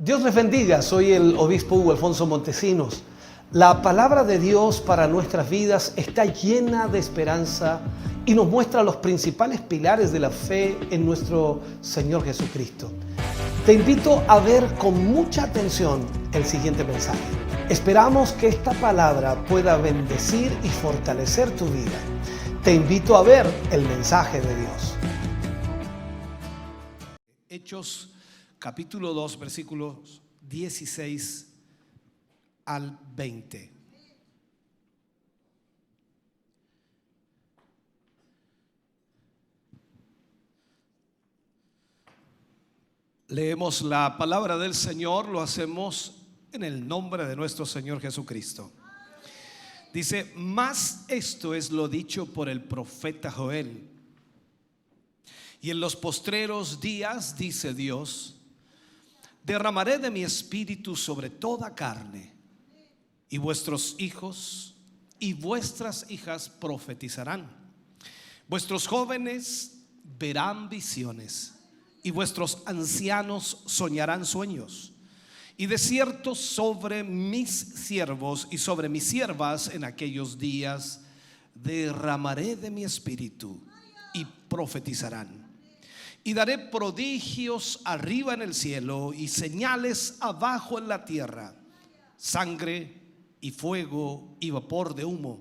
Dios les bendiga, soy el obispo Hugo Alfonso Montesinos. La palabra de Dios para nuestras vidas está llena de esperanza y nos muestra los principales pilares de la fe en nuestro Señor Jesucristo. Te invito a ver con mucha atención el siguiente mensaje. Esperamos que esta palabra pueda bendecir y fortalecer tu vida. Te invito a ver el mensaje de Dios. Hechos capítulo 2, versículos 16 al 20. Leemos la palabra del Señor, lo hacemos en el nombre de nuestro Señor Jesucristo. Dice: mas esto es lo dicho por el profeta Joel. Y en los postreros días, dice Dios, derramaré de mi espíritu sobre toda carne, y vuestros hijos y vuestras hijas profetizarán. Vuestros jóvenes verán visiones, y vuestros ancianos soñarán sueños. Y de cierto sobre mis siervos y sobre mis siervas en aquellos días derramaré de mi espíritu, y profetizarán. Y daré prodigios arriba en el cielo y señales abajo en la tierra: sangre y fuego y vapor de humo.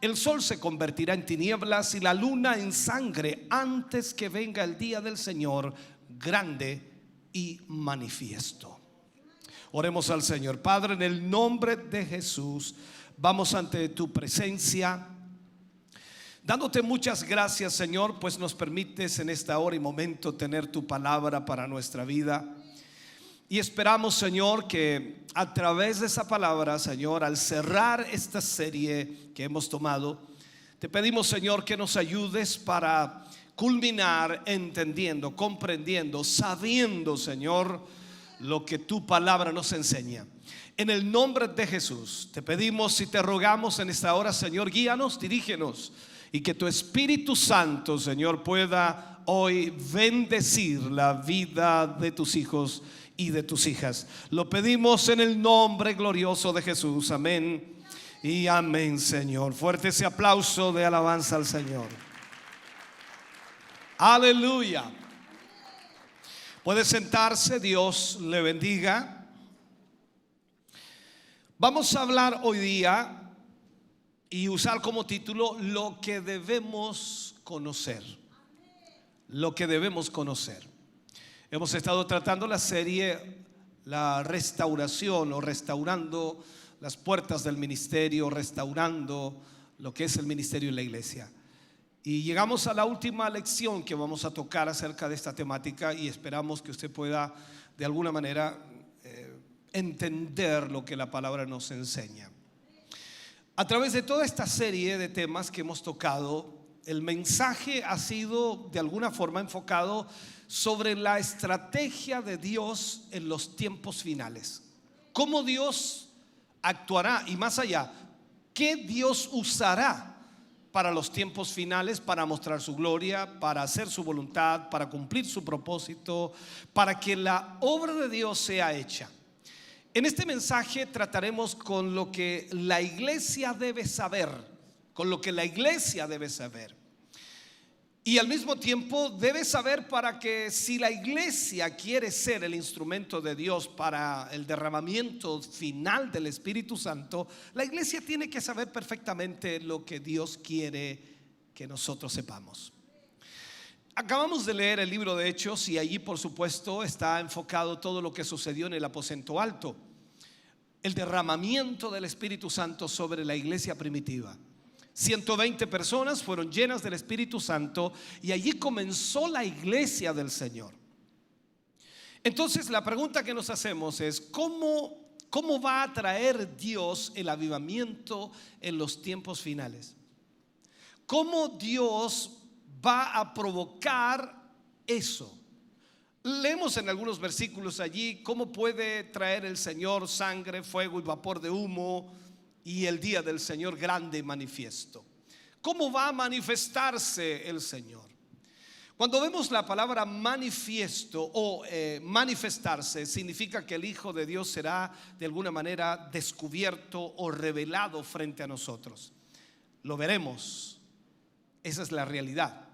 El sol se convertirá en tinieblas y la luna en sangre antes que venga el día del Señor grande y manifiesto. Oremos al Señor. Padre, en el nombre de Jesús, vamos ante tu presencia, dándote muchas gracias, Señor, pues nos permites en esta hora y momento tener tu palabra para nuestra vida. Y esperamos, Señor, que a través de esa palabra, Señor, al cerrar esta serie que hemos tomado, te pedimos, Señor, que nos ayudes para culminar entendiendo, comprendiendo, sabiendo, Señor, lo que tu palabra nos enseña. En el nombre de Jesús te pedimos y te rogamos en esta hora, Señor, guíanos, dirígenos, y que tu Espíritu Santo, Señor, pueda hoy bendecir la vida de tus hijos y de tus hijas. Lo pedimos en el nombre glorioso de Jesús. Amén y amén, Señor. Fuerte ese aplauso de alabanza al Señor. Aleluya. Puede sentarse, Dios le bendiga. Vamos a hablar hoy día y usar como título lo que debemos conocer. Lo que debemos conocer. Hemos estado tratando la serie La restauración, o restaurando las puertas del ministerio, restaurando lo que es el ministerio en la iglesia. Y llegamos a la última lección que vamos a tocar acerca de esta temática, y esperamos que usted pueda de alguna manera entender lo que la palabra nos enseña. A través de toda esta serie de temas que hemos tocado, el mensaje ha sido de alguna forma enfocado sobre la estrategia de Dios en los tiempos finales. Cómo Dios actuará, y más allá, qué Dios usará para los tiempos finales, para mostrar su gloria, para hacer su voluntad, para cumplir su propósito, para que la obra de Dios sea hecha. En este mensaje trataremos con lo que la iglesia debe saber, con lo que la iglesia debe saber. Y al mismo tiempo debe saber para que, si la iglesia quiere ser el instrumento de Dios para el derramamiento final del Espíritu Santo, la iglesia tiene que saber perfectamente lo que Dios quiere que nosotros sepamos. Acabamos de leer el libro de Hechos, y allí por supuesto está enfocado todo lo que sucedió en el aposento alto, el derramamiento del Espíritu Santo sobre la iglesia primitiva. 120 personas fueron llenas del Espíritu Santo, y allí comenzó la iglesia del Señor. Entonces la pregunta que nos hacemos es: ¿cómo va a traer Dios el avivamiento en los tiempos finales? ¿Cómo Dios va a provocar eso? Leemos en algunos versículos allí cómo puede traer el Señor sangre, fuego y vapor de humo, y el día del Señor grande y manifiesto. ¿Cómo va a manifestarse el Señor? Cuando vemos la palabra manifiesto o manifestarse, significa que el Hijo de Dios será de alguna manera descubierto o revelado frente a nosotros. Lo veremos. Esa es la realidad.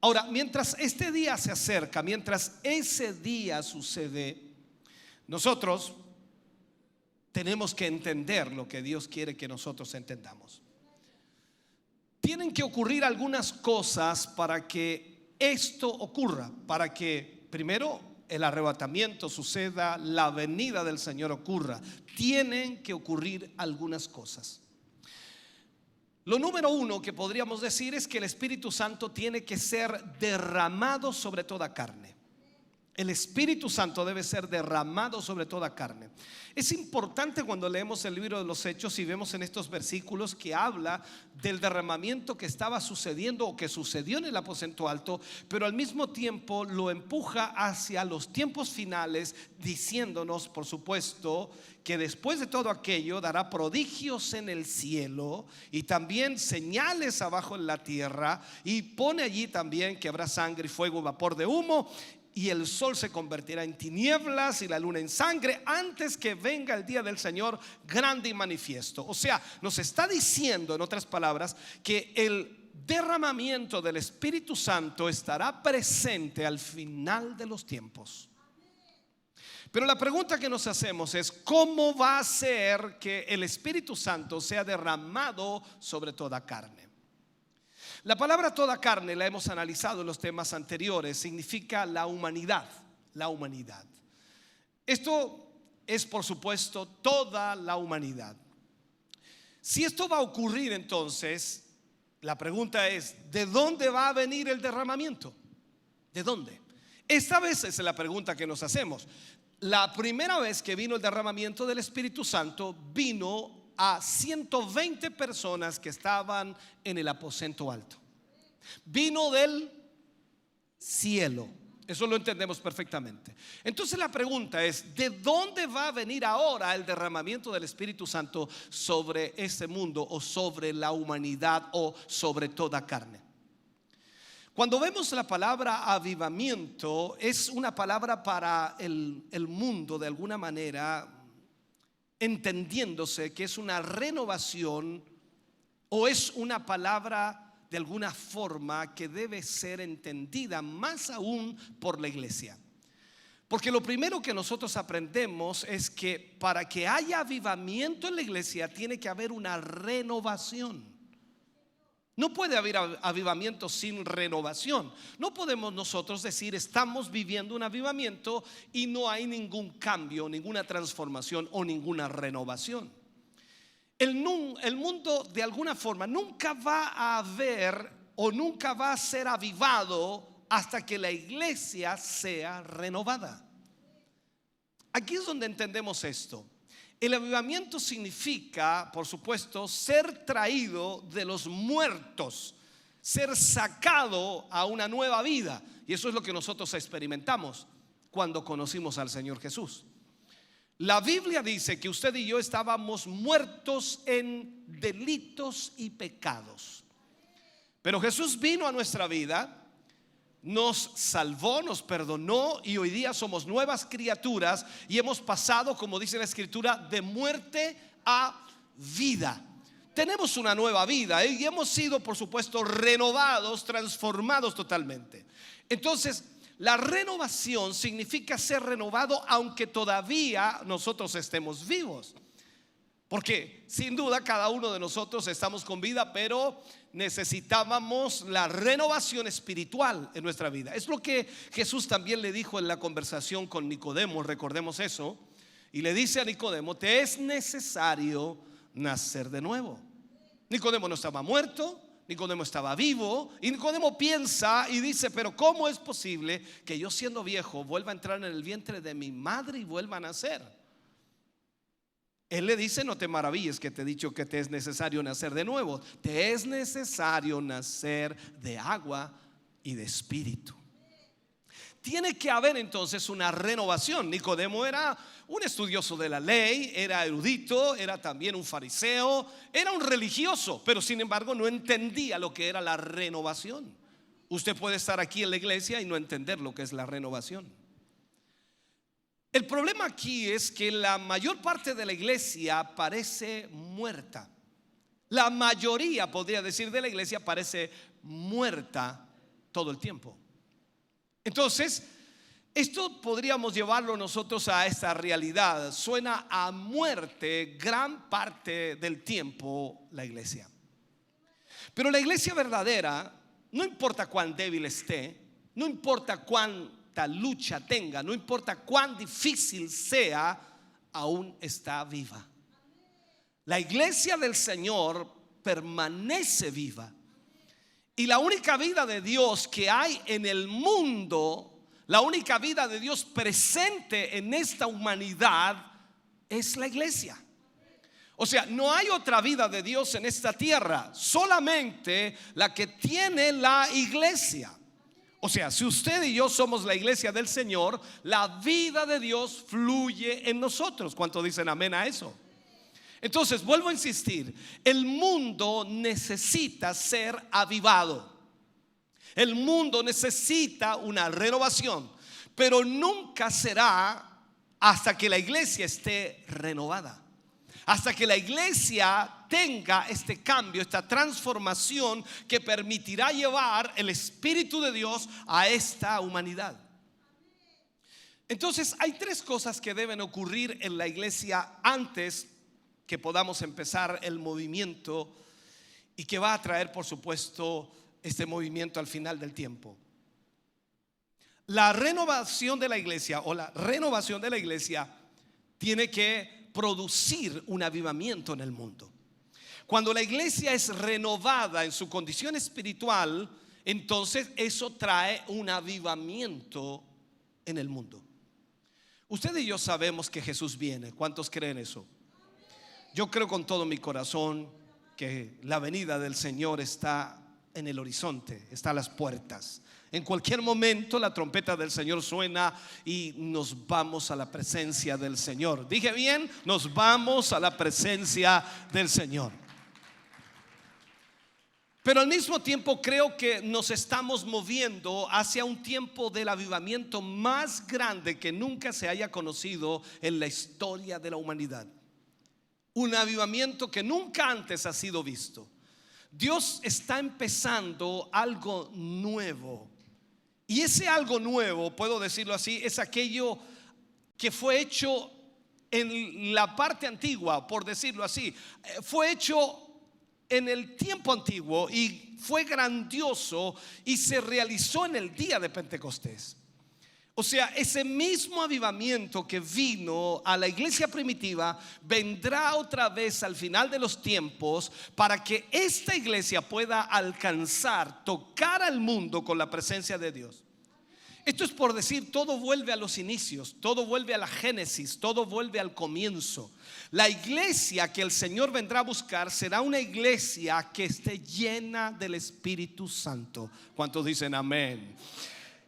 Ahora, mientras este día se acerca, mientras ese día sucede, nosotros tenemos que entender lo que Dios quiere que nosotros entendamos. Tienen que ocurrir algunas cosas para que esto ocurra, para que primero el arrebatamiento suceda, la venida del Señor ocurra. Tienen que ocurrir algunas cosas. Lo número uno que podríamos decir es que el Espíritu Santo tiene que ser derramado sobre toda carne. El Espíritu Santo debe ser derramado sobre toda carne. Es importante cuando leemos el libro de los Hechos y vemos en estos versículos que habla del derramamiento que estaba sucediendo o que sucedió en el aposento alto, pero al mismo tiempo lo empuja hacia los tiempos finales, diciéndonos, por supuesto, que después de todo aquello dará prodigios en el cielo y también señales abajo en la tierra, y pone allí también que habrá sangre y fuego y vapor de humo, y el sol se convertirá en tinieblas y la luna en sangre antes que venga el día del Señor grande y manifiesto. O sea, nos está diciendo, en otras palabras, que el derramamiento del Espíritu Santo estará presente al final de los tiempos. Pero la pregunta que nos hacemos es: ¿cómo va a ser que el Espíritu Santo sea derramado sobre toda carne? La palabra toda carne la hemos analizado en los temas anteriores. Significa la humanidad, la humanidad. Esto es, por supuesto, toda la humanidad. Si esto va a ocurrir, entonces la pregunta es: ¿de dónde va a venir el derramamiento? ¿De dónde? Esta vez es la pregunta que nos hacemos. La primera vez que vino el derramamiento del Espíritu Santo, vino a 120 personas que estaban en el aposento alto. Vino del cielo. Eso lo entendemos perfectamente. Entonces la pregunta es: ¿de dónde va a venir ahora el derramamiento del Espíritu Santo sobre este mundo, o sobre la humanidad, o sobre toda carne? Cuando vemos la palabra avivamiento, es una palabra para el mundo, de alguna manera, entendiéndose que es una renovación, o es una palabra de alguna forma que debe ser entendida más aún por la iglesia. Porque lo primero que nosotros aprendemos es que para que haya avivamiento en la iglesia tiene que haber una renovación. No puede haber avivamiento sin renovación. No podemos nosotros decir estamos viviendo un avivamiento y no hay ningún cambio, ninguna transformación o ninguna renovación. El mundo de alguna forma nunca va a haber o nunca va a ser avivado hasta que la iglesia sea renovada. Aquí es donde entendemos esto. El avivamiento significa, por supuesto, ser traído de los muertos, ser sacado a una nueva vida. Y eso es lo que nosotros experimentamos cuando conocimos al Señor Jesús. La Biblia dice que usted y yo estábamos muertos en delitos y pecados, pero Jesús vino a nuestra vida, nos salvó, nos perdonó, y hoy día somos nuevas criaturas y hemos pasado, como dice la Escritura, de muerte a vida. Tenemos una nueva vida y hemos sido, por supuesto, renovados, transformados totalmente. Entonces, la renovación significa ser renovado aunque todavía nosotros estemos vivos. Porque sin duda cada uno de nosotros estamos con vida, pero necesitábamos la renovación espiritual en nuestra vida. Es lo que Jesús también le dijo en la conversación con Nicodemo, recordemos eso. Y le dice a Nicodemo: te es necesario nacer de nuevo. Nicodemo no estaba muerto, Nicodemo estaba vivo, y Nicodemo piensa y dice: pero ¿cómo es posible que yo, siendo viejo, vuelva a entrar en el vientre de mi madre y vuelva a nacer? Él le dice: no te maravilles que te he dicho que te es necesario nacer de nuevo. Te es necesario nacer de agua y de espíritu. Tiene que haber entonces una renovación. Nicodemo era un estudioso de la ley, era erudito, era también un fariseo, era un religioso, pero sin embargo no entendía lo que era la renovación. Usted puede estar aquí en la iglesia y no entender lo que es la renovación. El problema aquí es que la mayor parte de la iglesia parece muerta. La mayoría, podría decir, de la iglesia parece muerta todo el tiempo. Entonces, esto podríamos llevarlo nosotros a esta realidad. Suena a muerte gran parte del tiempo la iglesia. Pero la iglesia verdadera, no importa cuán débil esté, no importa cuánta lucha tenga, no importa cuán difícil sea, aún está viva. La iglesia del Señor permanece viva. Y la única vida de Dios que hay en el mundo, la única vida de Dios presente en esta humanidad, es la iglesia. O sea, no hay otra vida de Dios en esta tierra, solamente la que tiene la iglesia. O sea, si usted y yo somos la iglesia del Señor, la vida de Dios fluye en nosotros. ¿Cuántos dicen amén a eso? Entonces, vuelvo a insistir, el mundo necesita ser avivado. El mundo necesita una renovación, pero nunca será hasta que la iglesia esté renovada. Hasta que la iglesia tenga este cambio, esta transformación que permitirá llevar el Espíritu de Dios a esta humanidad. Entonces hay tres cosas que deben ocurrir en la iglesia antes que podamos empezar el movimiento, y que va a traer, por supuesto, este movimiento al final del tiempo. La renovación de la iglesia, o la renovación de la iglesia, tiene que producir un avivamiento en el mundo. Cuando la iglesia es renovada en su condición espiritual, entonces eso trae un avivamiento en el mundo. Usted y yo sabemos que Jesús viene. ¿Cuántos creen eso? Yo creo con todo mi corazón que la venida del Señor está en el horizonte, está a las puertas. En cualquier momento la trompeta del Señor suena y nos vamos a la presencia del Señor. ¿Dije bien? Nos vamos a la presencia del Señor. Pero al mismo tiempo creo que nos estamos moviendo hacia un tiempo del avivamiento más grande que nunca se haya conocido en la historia de la humanidad. Un avivamiento que nunca antes ha sido visto. Dios está empezando algo nuevo. Y ese algo nuevo, puedo decirlo así, es aquello que fue hecho en la parte antigua, por decirlo así. Fue hecho en el tiempo antiguo y fue grandioso y se realizó en el día de Pentecostés. O sea, ese mismo avivamiento que vino a la iglesia primitiva vendrá otra vez al final de los tiempos para que esta iglesia pueda alcanzar, tocar al mundo con la presencia de Dios. Esto es por decir, todo vuelve a los inicios, todo vuelve a la génesis, todo vuelve al comienzo. La iglesia que el Señor vendrá a buscar será una iglesia que esté llena del Espíritu Santo. ¿Cuántos dicen amén?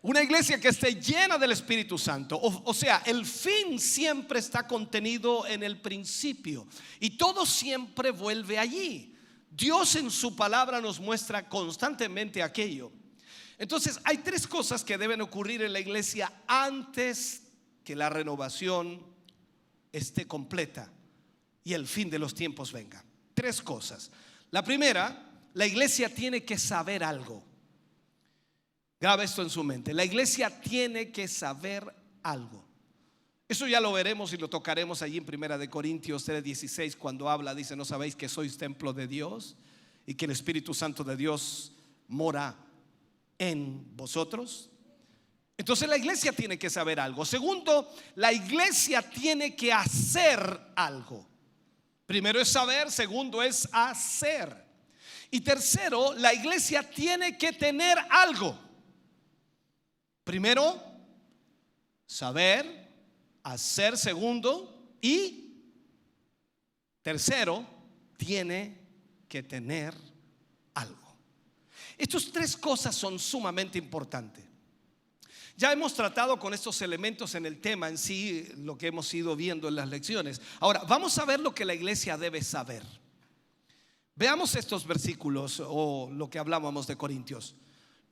Una iglesia que esté llena del Espíritu Santo. O sea, el fin siempre está contenido en el principio y todo siempre vuelve allí. Dios en su palabra nos muestra constantemente aquello. Entonces hay tres cosas que deben ocurrir en la iglesia antes que la renovación esté completa y el fin de los tiempos venga. Tres cosas. La primera, la iglesia tiene que saber algo. Grabe esto en su mente. La iglesia tiene que saber algo. Eso ya lo veremos y lo tocaremos allí en 1 Corintios 3:16, cuando habla, dice: ¿no sabéis que sois templo de Dios y que el Espíritu Santo de Dios mora en vosotros? Entonces la iglesia tiene que saber algo. Segundo, la iglesia tiene que hacer algo. Primero es saber, segundo es hacer. Y tercero, la iglesia tiene que tener algo. Primero, saber, hacer, segundo, y tercero, tiene que tener algo. Estas tres cosas son sumamente importantes. Ya hemos tratado con estos elementos en el tema en sí, lo que hemos ido viendo en las lecciones. Ahora, vamos a ver lo que la iglesia debe saber. Veamos estos versículos o lo que hablábamos de Corintios.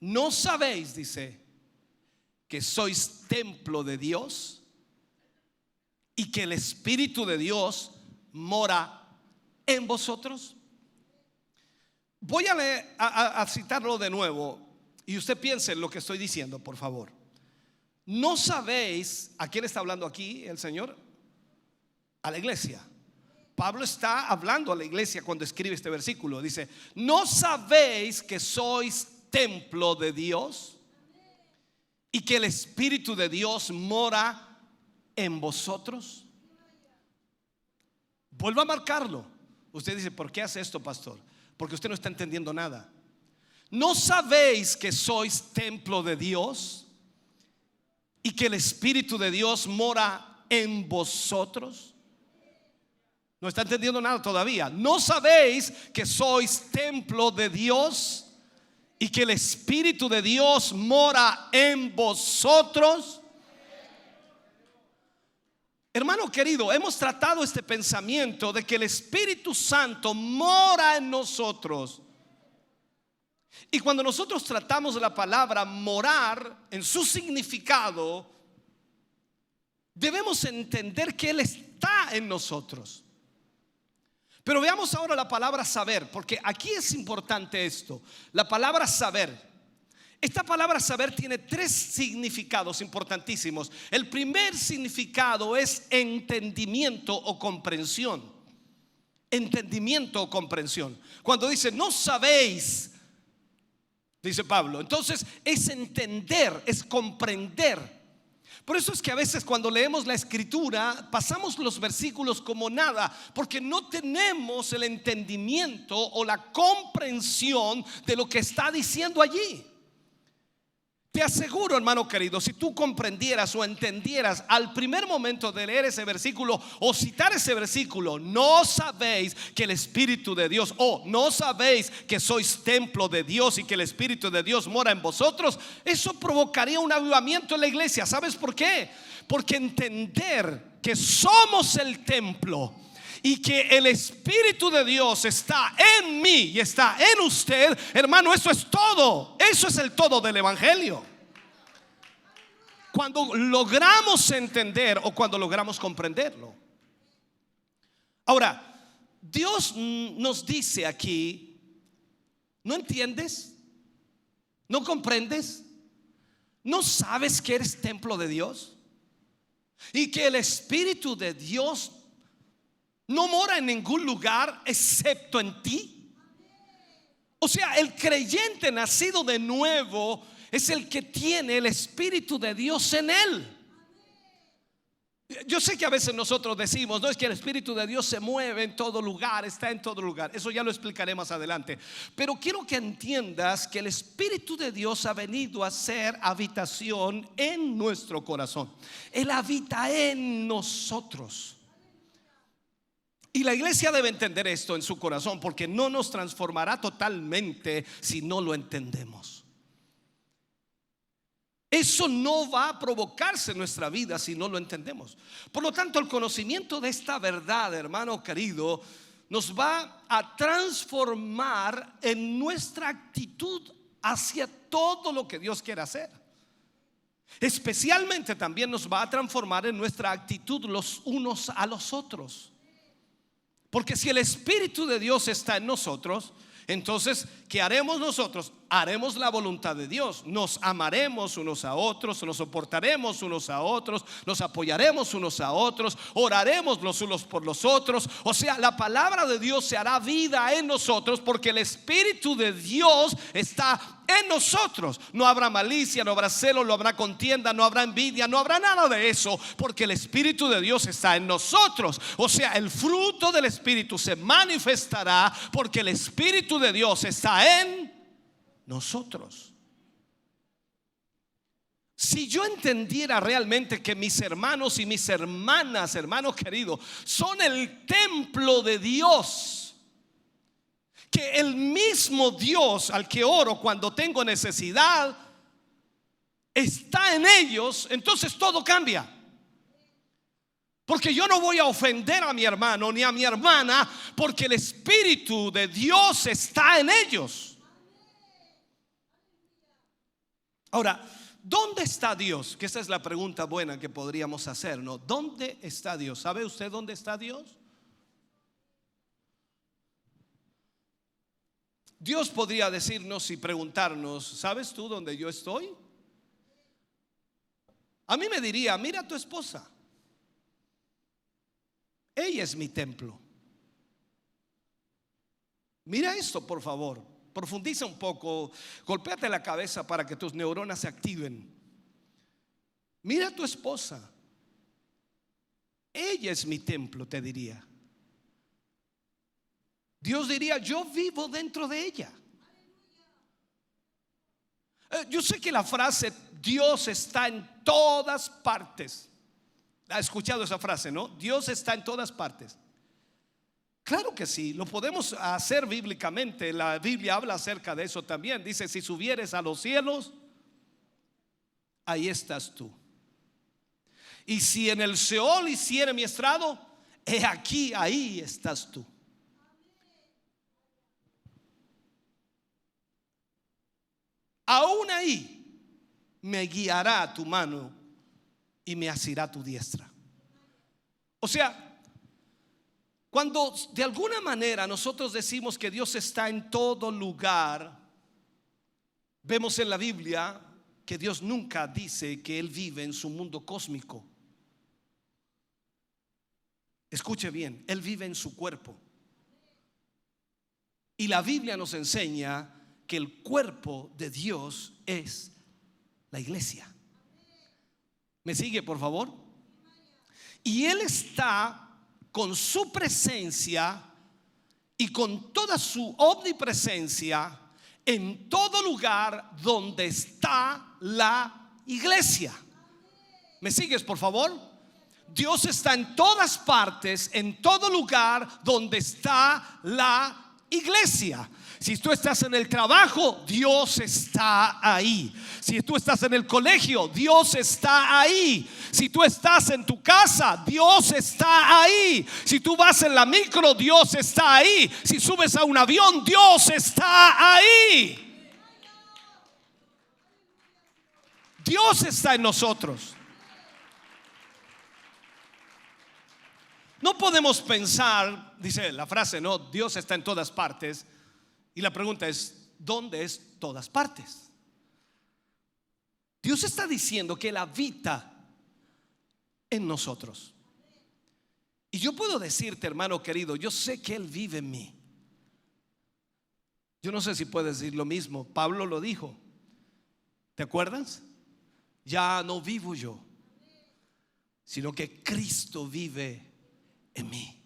¿no sabéis, dice, que sois templo de Dios y que el Espíritu de Dios mora en vosotros? Voy a citarlo de nuevo y usted piense en lo que estoy diciendo, por favor. ¿No sabéis a quién está hablando aquí el Señor? A la iglesia. Pablo está hablando a la iglesia cuando escribe este versículo. Dice: ¿no sabéis que sois templo de Dios y que el Espíritu de Dios mora en vosotros? Vuelvo a marcarlo. Usted dice: ¿por qué hace esto, pastor? Porque usted no está entendiendo nada. ¿No sabéis que sois templo de Dios y que el Espíritu de Dios mora en vosotros? No está entendiendo nada todavía. ¿No sabéis que sois templo de Dios y que el Espíritu de Dios mora en vosotros? Hermano querido, hemos tratado este pensamiento de que el Espíritu Santo mora en nosotros. Y cuando nosotros tratamos la palabra morar en su significado, debemos entender que Él está en nosotros. Pero veamos ahora la palabra saber, porque aquí es importante esto. La palabra saber. Esta palabra saber tiene tres significados importantísimos. El primer significado es entendimiento o comprensión. Entendimiento o comprensión. Cuando dice no sabéis, dice Pablo, entonces es entender, es comprender. Por eso es que a veces cuando leemos la escritura pasamos los versículos como nada, porque no tenemos el entendimiento o la comprensión de lo que está diciendo allí. Te aseguro, hermano querido, si tú comprendieras o entendieras al primer momento de leer ese versículo o citar ese versículo, no sabéis que el Espíritu de Dios, o no sabéis que sois templo de Dios y que el Espíritu de Dios mora en vosotros, eso provocaría un avivamiento en la iglesia. ¿Sabes por qué? Porque entender que somos el templo y que el Espíritu de Dios está en mí y está en usted, hermano, eso es todo. Eso es el todo del evangelio. Cuando logramos entender o cuando logramos comprenderlo. Ahora, Dios nos dice aquí: ¿no entiendes? ¿No comprendes? ¿No sabes que eres templo de Dios? Y que el Espíritu de Dios no mora en ningún lugar excepto en ti. O sea, el creyente nacido de nuevo es el que tiene el Espíritu de Dios en él. Yo sé que a veces nosotros decimos: no, es que el Espíritu de Dios se mueve en todo lugar, está en todo lugar. Eso ya lo explicaré más adelante. Pero quiero que entiendas que el Espíritu de Dios ha venido a hacer habitación en nuestro corazón. Él habita en nosotros. Y la iglesia debe entender esto en su corazón, porque no nos transformará totalmente si no lo entendemos. Eso no va a provocarse en nuestra vida si no lo entendemos. Por lo tanto, el conocimiento de esta verdad, hermano querido, nos va a transformar en nuestra actitud hacia todo lo que Dios quiere hacer. Especialmente también nos va a transformar en nuestra actitud los unos a los otros. Porque si el Espíritu de Dios está en nosotros, entonces, ¿qué haremos nosotros? Haremos la voluntad de Dios. Nos amaremos unos a otros, nos soportaremos unos a otros, nos apoyaremos unos a otros, oraremos los unos por los otros. O sea, la palabra de Dios se hará vida en nosotros porque el Espíritu de Dios está en nosotros. No habrá malicia, no habrá celo, no habrá contienda, no habrá envidia, no habrá nada de eso, porque el Espíritu de Dios está en nosotros. O sea, el fruto del Espíritu se manifestará porque el Espíritu de Dios está en nosotros. Si yo entendiera realmente que mis hermanos y mis hermanas, hermanos queridos, son el templo de Dios, que el mismo Dios al que oro cuando tengo necesidad está en ellos, entonces todo cambia. Porque yo no voy a ofender a mi hermano ni a mi hermana, porque el Espíritu de Dios está en ellos. Ahora, ¿dónde está Dios? Que esa es la pregunta buena que podríamos hacer, ¿no? ¿Dónde está Dios? ¿Sabe usted dónde está Dios? Dios podría decirnos y preguntarnos, ¿sabes tú dónde yo estoy? A mí me diría, mira a tu esposa. Ella es mi templo. Mira esto, por favor. Profundiza un poco. Golpéate la cabeza para que tus neuronas se activen. Mira a tu esposa. Ella es mi templo, te diría. Dios diría, yo vivo dentro de ella. Yo sé que la frase Dios está en todas partes. ¿Ha escuchado esa frase, no? Dios está en todas partes. Claro que sí, lo podemos hacer bíblicamente. La Biblia habla acerca de eso también. Dice, si subieres a los cielos, ahí estás tú. Y si en el Seol hiciere mi estrado, he aquí, ahí estás tú. Aún ahí me guiará tu mano y me asirá tu diestra. O sea, cuando de alguna manera nosotros decimos que Dios está en todo lugar, vemos en la Biblia que Dios nunca dice que Él vive en su mundo cósmico. Escuche bien, Él vive en su cuerpo. Y la Biblia nos enseña que el cuerpo de Dios es la iglesia. ¿Me sigue, por favor? Y Él está con su presencia y con toda su omnipresencia en todo lugar donde está la iglesia. ¿Me sigues, por favor? Dios está en todas partes, en todo lugar donde está la iglesia. Si tú estás en el trabajo, Dios está ahí. Si tú estás en el colegio, Dios está ahí. Si tú estás en tu casa, Dios está ahí. Si tú vas en la micro, Dios está ahí. Si subes a un avión, Dios está ahí. Dios está en nosotros. No podemos pensar, dice la frase, no, Dios está en todas partes. Y la pregunta es, ¿dónde es todas partes? Dios está diciendo que Él habita en nosotros. Y yo puedo decirte, hermano querido, yo sé que Él vive en mí. Yo no sé si puedes decir lo mismo. Pablo lo dijo. ¿Te acuerdas? Ya no vivo yo, sino que Cristo vive en mí.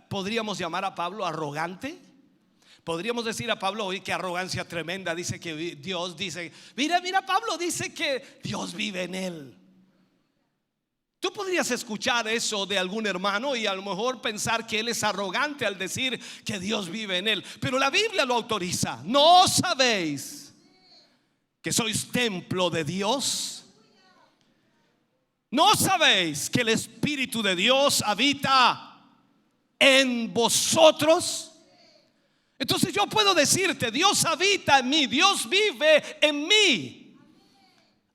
¿Podríamos llamar a Pablo arrogante? Podríamos decir a Pablo, oye, qué arrogancia tremenda, dice que Dios dice, mira, Pablo dice que Dios vive en él. Tú podrías escuchar eso de algún hermano y a lo mejor pensar que él es arrogante al decir que Dios vive en él. Pero la Biblia lo autoriza. ¿No sabéis que sois templo de Dios? ¿No sabéis que el Espíritu de Dios habita en vosotros? Entonces yo puedo decirte, Dios habita en mí, Dios vive en mí.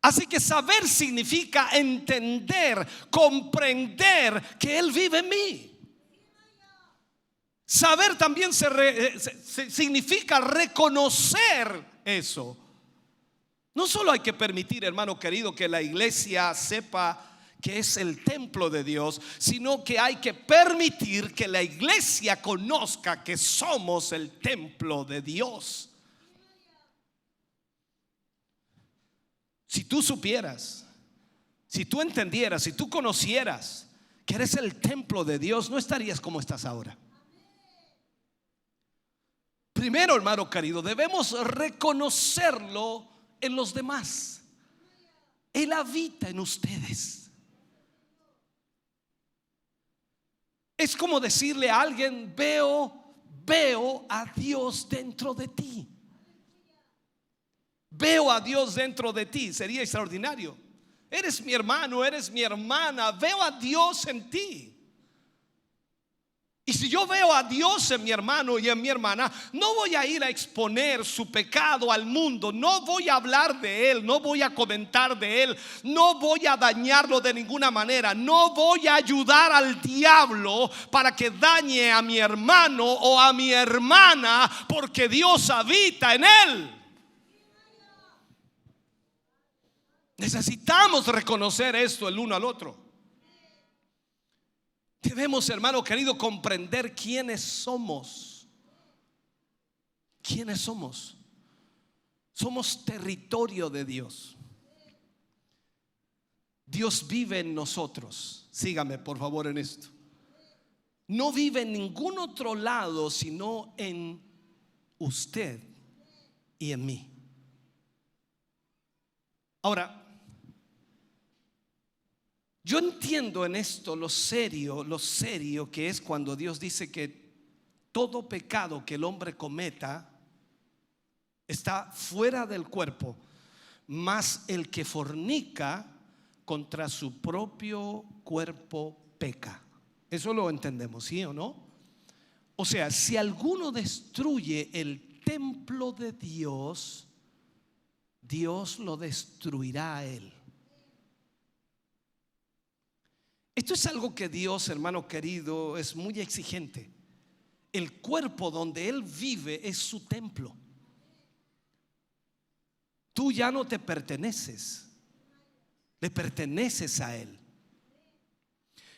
Así que saber significa entender, comprender que Él vive en mí. Saber también significa reconocer eso. No solo hay que permitir, hermano querido, que la iglesia sepa que es el templo de Dios, sino que hay que permitir que la iglesia conozca que somos el templo de Dios. Si tú supieras, si tú entendieras, si tú conocieras que eres el templo de Dios, no estarías como estás ahora. Primero, hermano querido, debemos reconocerlo en los demás. Él habita en ustedes. Es como decirle a alguien, veo a Dios dentro de ti. Veo a Dios dentro de ti. Sería extraordinario. Eres mi hermano, eres mi hermana. Veo a Dios en ti. Y si yo veo a Dios en mi hermano y en mi hermana, no voy a ir a exponer su pecado al mundo, no voy a hablar de él, no voy a comentar de él, no voy a dañarlo de ninguna manera, no voy a ayudar al diablo para que dañe a mi hermano o a mi hermana, porque Dios habita en él. Necesitamos reconocer esto el uno al otro. Debemos, hermano querido, comprender quiénes somos. ¿Quiénes somos? Somos territorio de Dios. Dios vive en nosotros. Sígame por favor en esto. No vive en ningún otro lado sino en usted y en mí. Ahora, yo entiendo en esto lo serio que es cuando Dios dice que todo pecado que el hombre cometa está fuera del cuerpo, mas el que fornica contra su propio cuerpo peca. Eso lo entendemos, ¿sí o no? O sea, si alguno destruye el templo de Dios, Dios lo destruirá a él. Esto es algo que Dios, hermano querido, es muy exigente. El cuerpo donde Él vive es su templo. Tú ya no te perteneces, le perteneces a Él.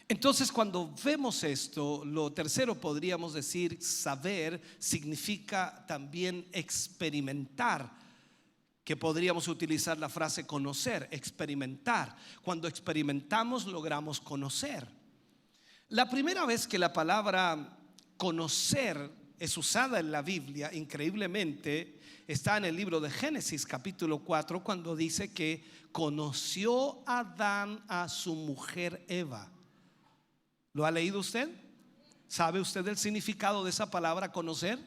Entonces, cuando vemos esto, lo tercero podríamos decir, saber significa también experimentar, que podríamos utilizar la frase conocer, experimentar. Cuando experimentamos logramos conocer. La primera vez que la palabra conocer es usada en la Biblia, increíblemente, está en el libro de Génesis capítulo 4, cuando dice que conoció Adán a su mujer Eva. ¿Lo ha leído usted? ¿Sabe usted el significado de esa palabra conocer?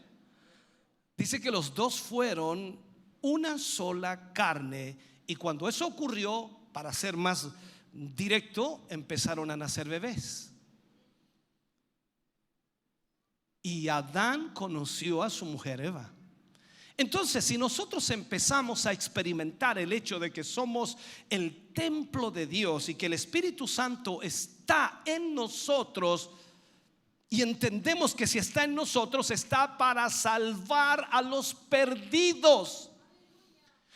Dice que los dos fueron una sola carne, y cuando eso ocurrió, para ser más directo, empezaron a nacer bebés. Y Adán conoció a su mujer Eva. Entonces, si nosotros empezamos a experimentar el hecho de que somos el templo de Dios y que el Espíritu Santo está en nosotros, y entendemos que si está en nosotros está para salvar a los perdidos.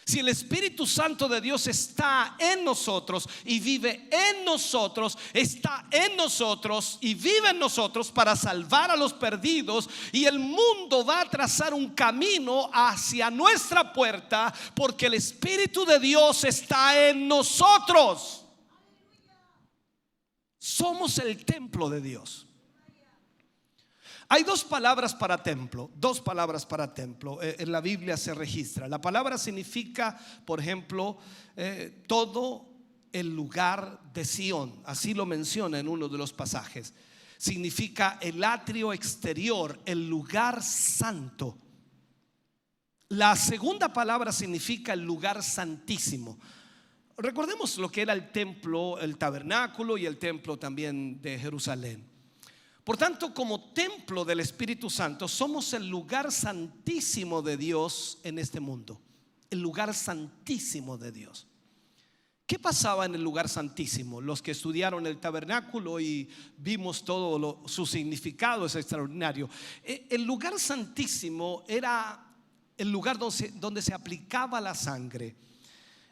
Si el Espíritu Santo de Dios está en nosotros y vive en nosotros, está en nosotros y vive en nosotros para salvar a los perdidos, y el mundo va a trazar un camino hacia nuestra puerta porque el Espíritu de Dios está en nosotros. Somos el templo de Dios. Hay dos palabras para templo, en la Biblia se registra. La palabra significa, por ejemplo, todo el lugar de Sión, así lo menciona en uno de los pasajes. Significa el atrio exterior, el lugar santo. La segunda palabra significa el lugar santísimo. Recordemos lo que era el templo, el tabernáculo y el templo también de Jerusalén. Por tanto, como templo del Espíritu Santo, somos el lugar santísimo de Dios en este mundo. El lugar santísimo de Dios. ¿Qué pasaba en el lugar santísimo? Los que estudiaron el tabernáculo y vimos todo su significado es extraordinario. El lugar santísimo era el lugar donde se aplicaba la sangre.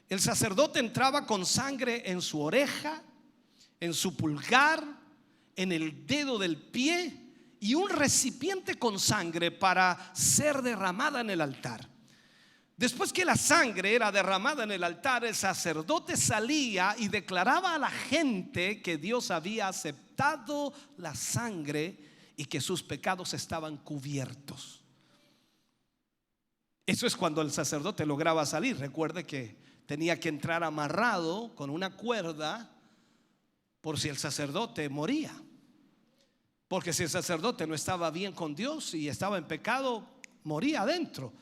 El sacerdote entraba con sangre en su oreja, en su pulgar, en el dedo del pie y un recipiente con sangre para ser derramada en el altar. Después que la sangre era derramada en el altar, el sacerdote salía y declaraba a la gente que Dios había aceptado la sangre y que sus pecados estaban cubiertos. Eso es cuando el sacerdote lograba salir. Recuerde que tenía que entrar amarrado con una cuerda por si el sacerdote moría. Porque si el sacerdote no estaba bien con Dios y estaba en pecado, moría adentro.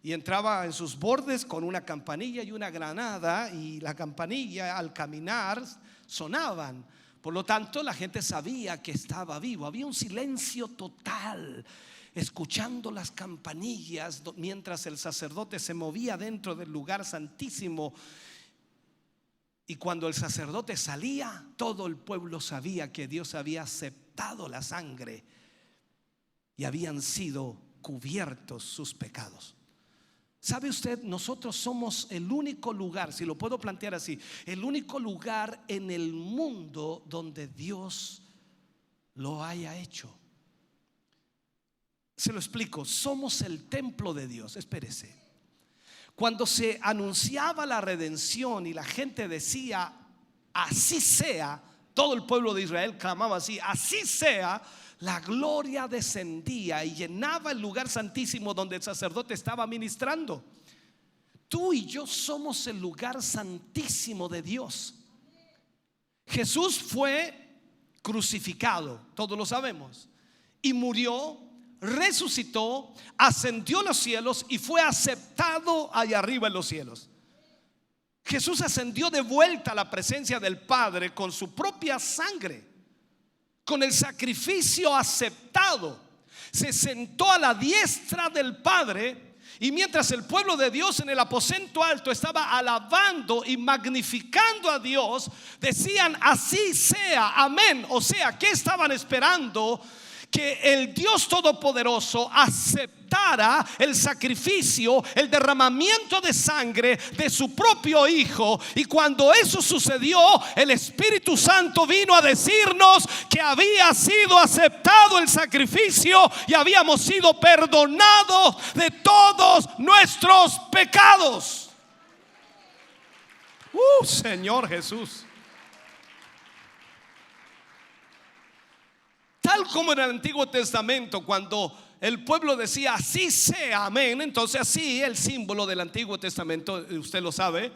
Y entraba en sus bordes con una campanilla y una granada, y la campanilla al caminar sonaban, Por lo tanto, la gente sabía que estaba vivo. Había un silencio total, escuchando las campanillas mientras el sacerdote se movía dentro del lugar santísimo. Y cuando el sacerdote salía, todo el pueblo sabía que Dios había aceptado la sangre y habían sido cubiertos sus pecados. ¿Sabe usted? Nosotros somos el único lugar, si lo puedo plantear así, el único lugar en el mundo donde Dios lo haya hecho. Se lo explico, somos el templo de Dios. Espérese. Cuando se anunciaba la redención y la gente decía, así sea, todo el pueblo de Israel clamaba así, así sea, la gloria descendía y llenaba el lugar santísimo donde el sacerdote estaba ministrando. Tú y yo somos el lugar santísimo de Dios. Jesús fue crucificado, todos lo sabemos, y murió, resucitó, ascendió a los cielos y fue aceptado allá arriba en los cielos. Jesús ascendió de vuelta a la presencia del Padre con su propia sangre, con el sacrificio aceptado. Se sentó a la diestra del Padre, y mientras el pueblo de Dios en el aposento alto estaba alabando y magnificando a Dios, decían así sea, amén. O sea, ¿qué estaban esperando? Que el Dios Todopoderoso aceptara el sacrificio, el derramamiento de sangre de su propio Hijo. Y cuando eso sucedió, el Espíritu Santo vino a decirnos que había sido aceptado el sacrificio y habíamos sido perdonados de todos nuestros pecados. Señor Jesús. Tal como en el Antiguo Testamento, cuando el pueblo decía así sea, amén, entonces así el símbolo del Antiguo Testamento, usted lo sabe,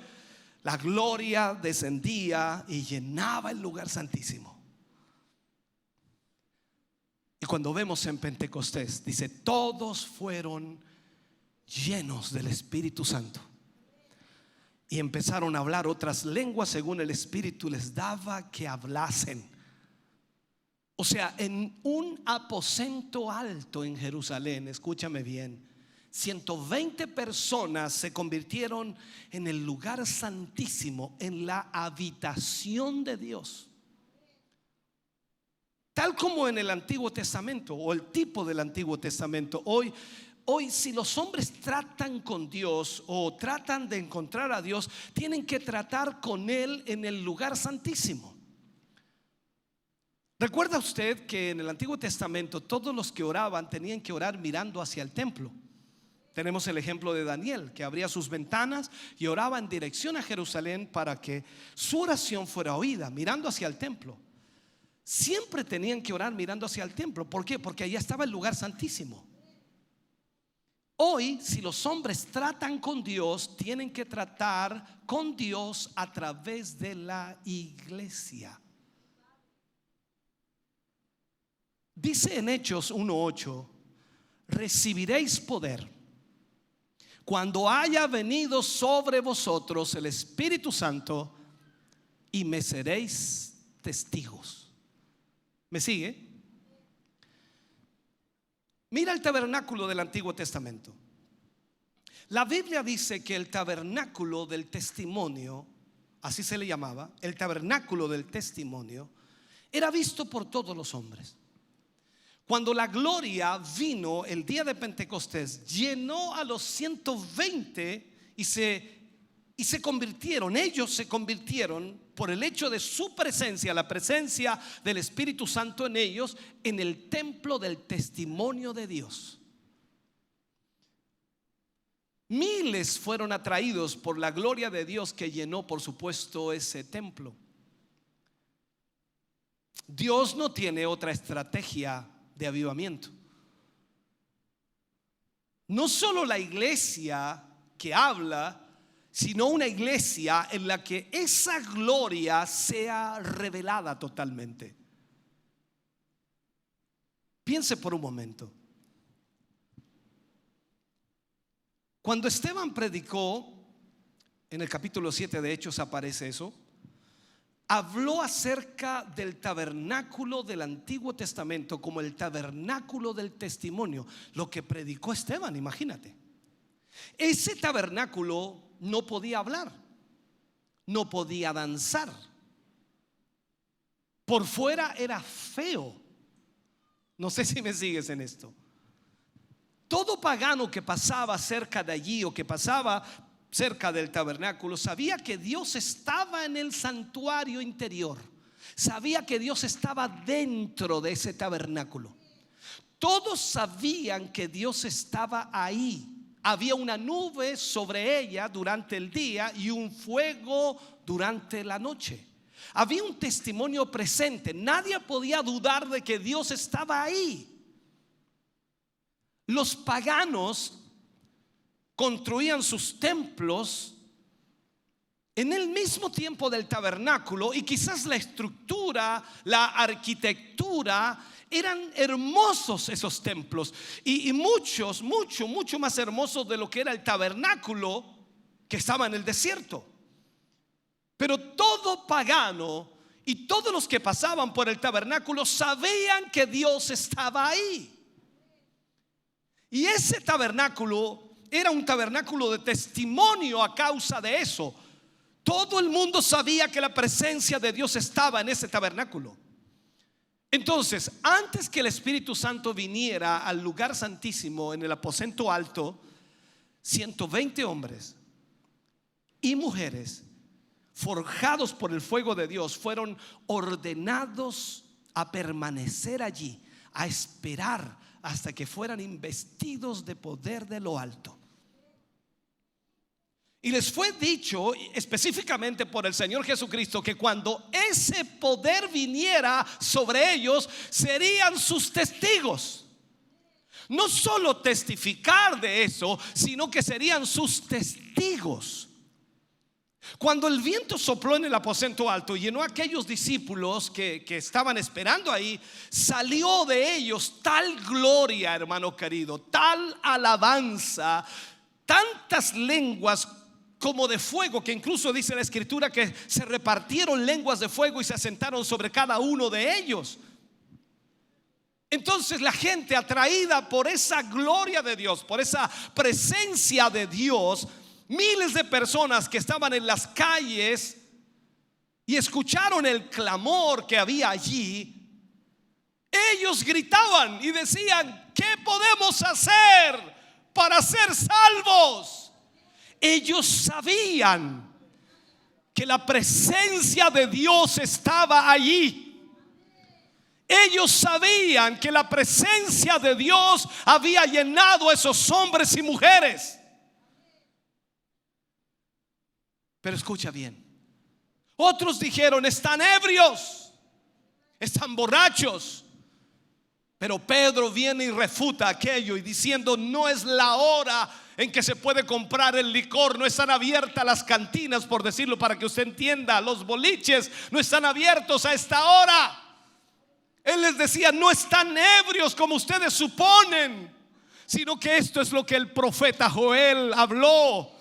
la gloria descendía y llenaba el lugar santísimo. Y cuando vemos en Pentecostés, dice, todos fueron llenos del Espíritu Santo y empezaron a hablar otras lenguas según el Espíritu les daba que hablasen. O sea, en un aposento alto en Jerusalén, escúchame bien, 120 personas se convirtieron en el lugar santísimo, en la habitación de Dios. Tal como en el Antiguo Testamento, o el tipo del Antiguo Testamento. Hoy si los hombres tratan con Dios o tratan de encontrar a Dios, tienen que tratar con Él en el lugar santísimo. ¿Recuerda usted que en el Antiguo Testamento todos los que oraban tenían que orar mirando hacia el templo? Tenemos el ejemplo de Daniel, que abría sus ventanas y oraba en dirección a Jerusalén para que su oración fuera oída, mirando hacia el templo. Siempre tenían que orar mirando hacia el templo. ¿Por qué? Porque allá estaba el lugar santísimo. Hoy, si los hombres tratan con Dios, tienen que tratar con Dios a través de la iglesia. Dice en Hechos 1:8, recibiréis poder cuando haya venido sobre vosotros el Espíritu Santo y me seréis testigos. ¿Me sigue? Mira el tabernáculo del Antiguo Testamento. La Biblia dice que el tabernáculo del testimonio, así se le llamaba, el tabernáculo del testimonio, era visto por todos los hombres. Cuando la gloria vino el día de Pentecostés, llenó a los 120 y se convirtieron, ellos se convirtieron por el hecho de su presencia, la presencia del Espíritu Santo en ellos, en el templo del testimonio de Dios. Miles fueron atraídos por la gloria de Dios que llenó, por supuesto, ese templo. Dios no tiene otra estrategia de avivamiento. No solo la iglesia que habla, sino una iglesia en la que esa gloria sea revelada totalmente. Piense por un momento. Cuando Esteban predicó, en el capítulo 7 de Hechos aparece eso, habló acerca del tabernáculo del Antiguo Testamento como el tabernáculo del testimonio, lo que predicó Esteban, imagínate. Ese tabernáculo no podía hablar, no podía danzar, por fuera era feo. No sé si me sigues en esto. Todo pagano que pasaba cerca de allí o que pasaba cerca del tabernáculo sabía que Dios estaba en el santuario interior, sabía que Dios estaba dentro de ese tabernáculo. Todos sabían que Dios estaba ahí. Había una nube sobre ella durante el día y un fuego durante la noche. Había un testimonio presente. Nadie podía dudar de que Dios estaba ahí. Los paganos construían sus templos en el mismo tiempo del tabernáculo, y quizás la estructura, la arquitectura, eran hermosos esos templos, y mucho más hermosos de lo que era el tabernáculo que estaba en el desierto. Pero todo pagano y todos los que pasaban por el tabernáculo sabían que Dios estaba ahí. Y ese tabernáculo era un tabernáculo de testimonio a causa de eso. Todo el mundo sabía que la presencia de Dios estaba en ese tabernáculo. Entonces, antes que el Espíritu Santo viniera al lugar santísimo en el aposento alto, 120 hombres y mujeres forjados por el fuego de Dios fueron ordenados a permanecer allí, a esperar hasta que fueran investidos de poder de lo alto. Y les fue dicho específicamente por el Señor Jesucristo que cuando ese poder viniera sobre ellos, serían sus testigos. No solo testificar de eso, sino que serían sus testigos. Cuando el viento sopló en el aposento alto y llenó a aquellos discípulos que estaban esperando ahí, salió de ellos tal gloria, hermano querido, tal alabanza, tantas lenguas como de fuego, que incluso dice la escritura que se repartieron lenguas de fuego y se asentaron sobre cada uno de ellos. Entonces la gente, atraída por esa gloria de Dios, por esa presencia de Dios, miles de personas que estaban en las calles y escucharon el clamor que había allí, ellos gritaban y decían: ¿qué podemos hacer para ser salvos? Ellos sabían que la presencia de Dios estaba allí. Ellos sabían que la presencia de Dios había llenado a esos hombres y mujeres. Pero escucha bien, otros dijeron: están ebrios, están borrachos. Pero Pedro viene y refuta aquello y diciendo: no es la hora en que se puede comprar el licor, no están abiertas las cantinas, por decirlo para que usted entienda, los boliches no están abiertos a esta hora. Él les decía: no están ebrios como ustedes suponen, sino que esto es lo que el profeta Joel habló.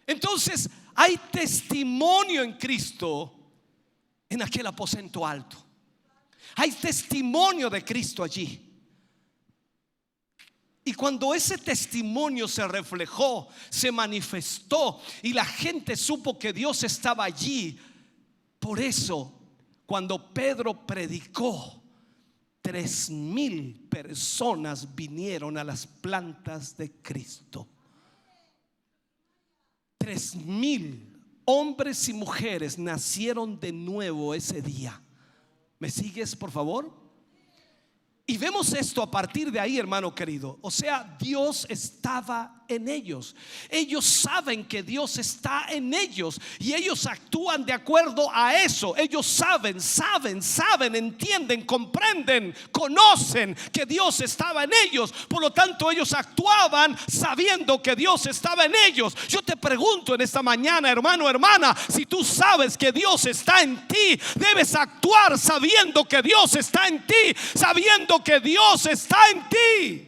Entonces hay testimonio en Cristo en aquel aposento alto. Hay testimonio de Cristo allí. Y cuando ese testimonio se reflejó, se manifestó y la gente supo que Dios estaba allí, por eso cuando Pedro predicó, 3,000 personas vinieron a las plantas de Cristo. 3,000 hombres y mujeres nacieron de nuevo ese día. ¿Me sigues, por favor? Y vemos esto a partir de ahí, hermano querido. O sea, Dios estaba en ellos. Ellos saben que Dios está en ellos y ellos actúan de acuerdo a eso. Ellos saben, entienden, comprenden, conocen que Dios estaba en ellos. Por lo tanto, ellos actuaban sabiendo que Dios estaba en ellos. Yo te pregunto en esta mañana, hermano, hermana, si tú sabes que Dios está en ti, debes actuar sabiendo que Dios está en ti, sabiendo que Dios está en ti.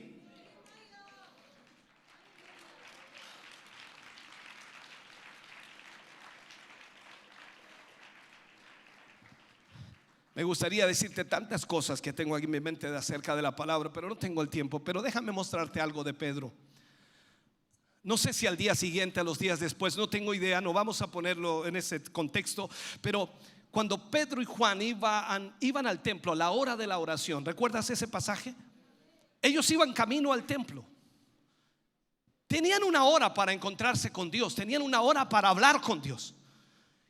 Me gustaría decirte tantas cosas que tengo aquí en mi mente acerca de la palabra, pero no tengo el tiempo. Pero déjame mostrarte algo de Pedro. No sé si al día siguiente, a los días después, no tengo idea, no vamos a ponerlo en ese contexto. Pero cuando Pedro y Juan iban al templo a la hora de la oración, ¿recuerdas ese pasaje? Ellos iban camino al templo. Tenían una hora para encontrarse con Dios, tenían una hora para hablar con Dios.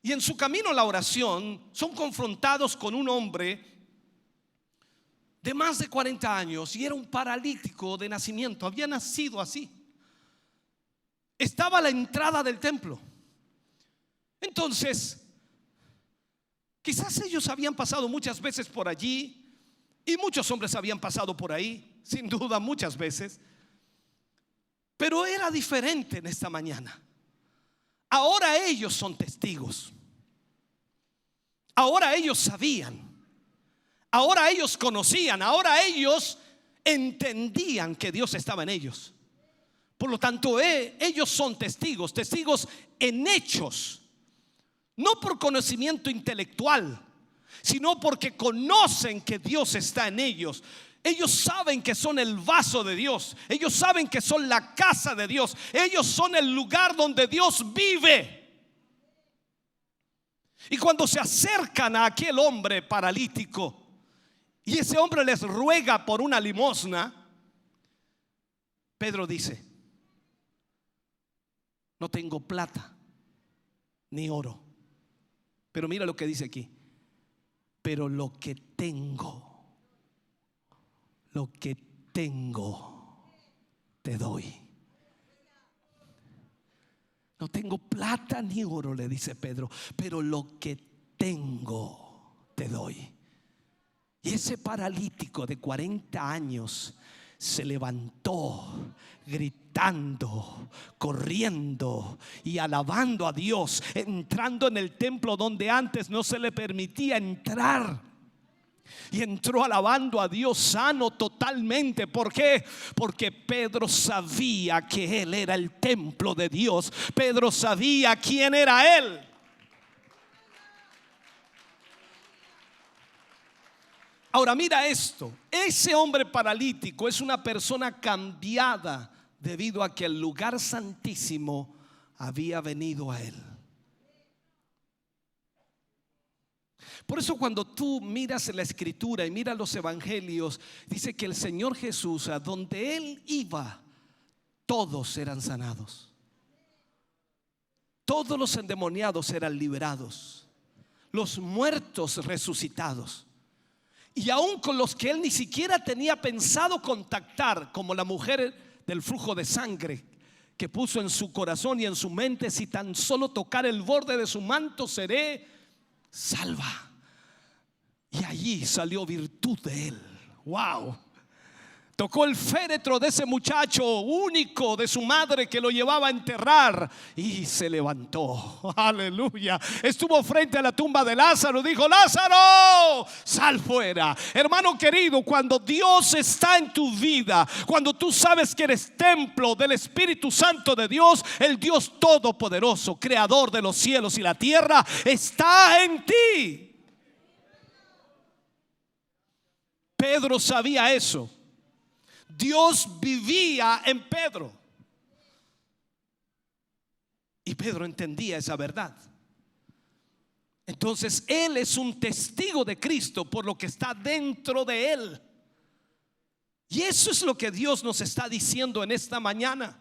Y en su camino a la oración son confrontados con un hombre de más de 40 años y era un paralítico de nacimiento, había nacido así. Estaba a la entrada del templo. Entonces, quizás ellos habían pasado muchas veces por allí y muchos hombres habían pasado por ahí, sin duda muchas veces. Pero era diferente en esta mañana. Ahora ellos son testigos. Ahora ellos sabían. Ahora ellos conocían. Ahora ellos entendían que Dios estaba en ellos. Por lo tanto, ellos son testigos. Testigos en hechos. No por conocimiento intelectual, sino porque conocen que Dios está en ellos. Ellos saben que son el vaso de Dios. Ellos saben que son la casa de Dios. Ellos son el lugar donde Dios vive. Y cuando se acercan a aquel hombre paralítico y ese hombre les ruega por una limosna, Pedro dice: no tengo plata ni oro. Pero mira lo que dice aquí: pero lo que tengo te doy. No tengo plata ni oro, le dice Pedro, pero lo que tengo te doy. Y ese paralítico de 40 años se levantó gritando, corriendo y alabando a Dios, entrando en el templo donde antes no se le permitía entrar. Y entró alabando a Dios sano totalmente. ¿Por qué? Porque Pedro sabía que él era el templo de Dios. Pedro sabía quién era él. Ahora mira esto. Ese hombre paralítico es una persona cambiada debido a que el lugar santísimo había venido a él. Por eso cuando tú miras en la escritura y miras los evangelios, dice que el Señor Jesús, a donde Él iba, todos eran sanados. Todos los endemoniados eran liberados. Los muertos resucitados. Y aún con los que Él ni siquiera tenía pensado contactar, como la mujer del flujo de sangre, que puso en su corazón y en su mente: si tan solo tocar el borde de su manto seré salva. Y allí salió virtud de él. Wow. Tocó el féretro de ese muchacho único de su madre que lo llevaba a enterrar y se levantó. Aleluya. Estuvo frente a la tumba de Lázaro. Dijo: Lázaro, sal fuera. Hermano querido, cuando Dios está en tu vida, cuando tú sabes que eres templo del Espíritu Santo de Dios, el Dios todopoderoso, creador de los cielos y la tierra, está en ti. Pedro sabía eso. Dios vivía en Pedro. Y Pedro entendía esa verdad. Entonces él es un testigo de Cristo por lo que está dentro de él. Y eso es lo que Dios nos está diciendo en esta mañana.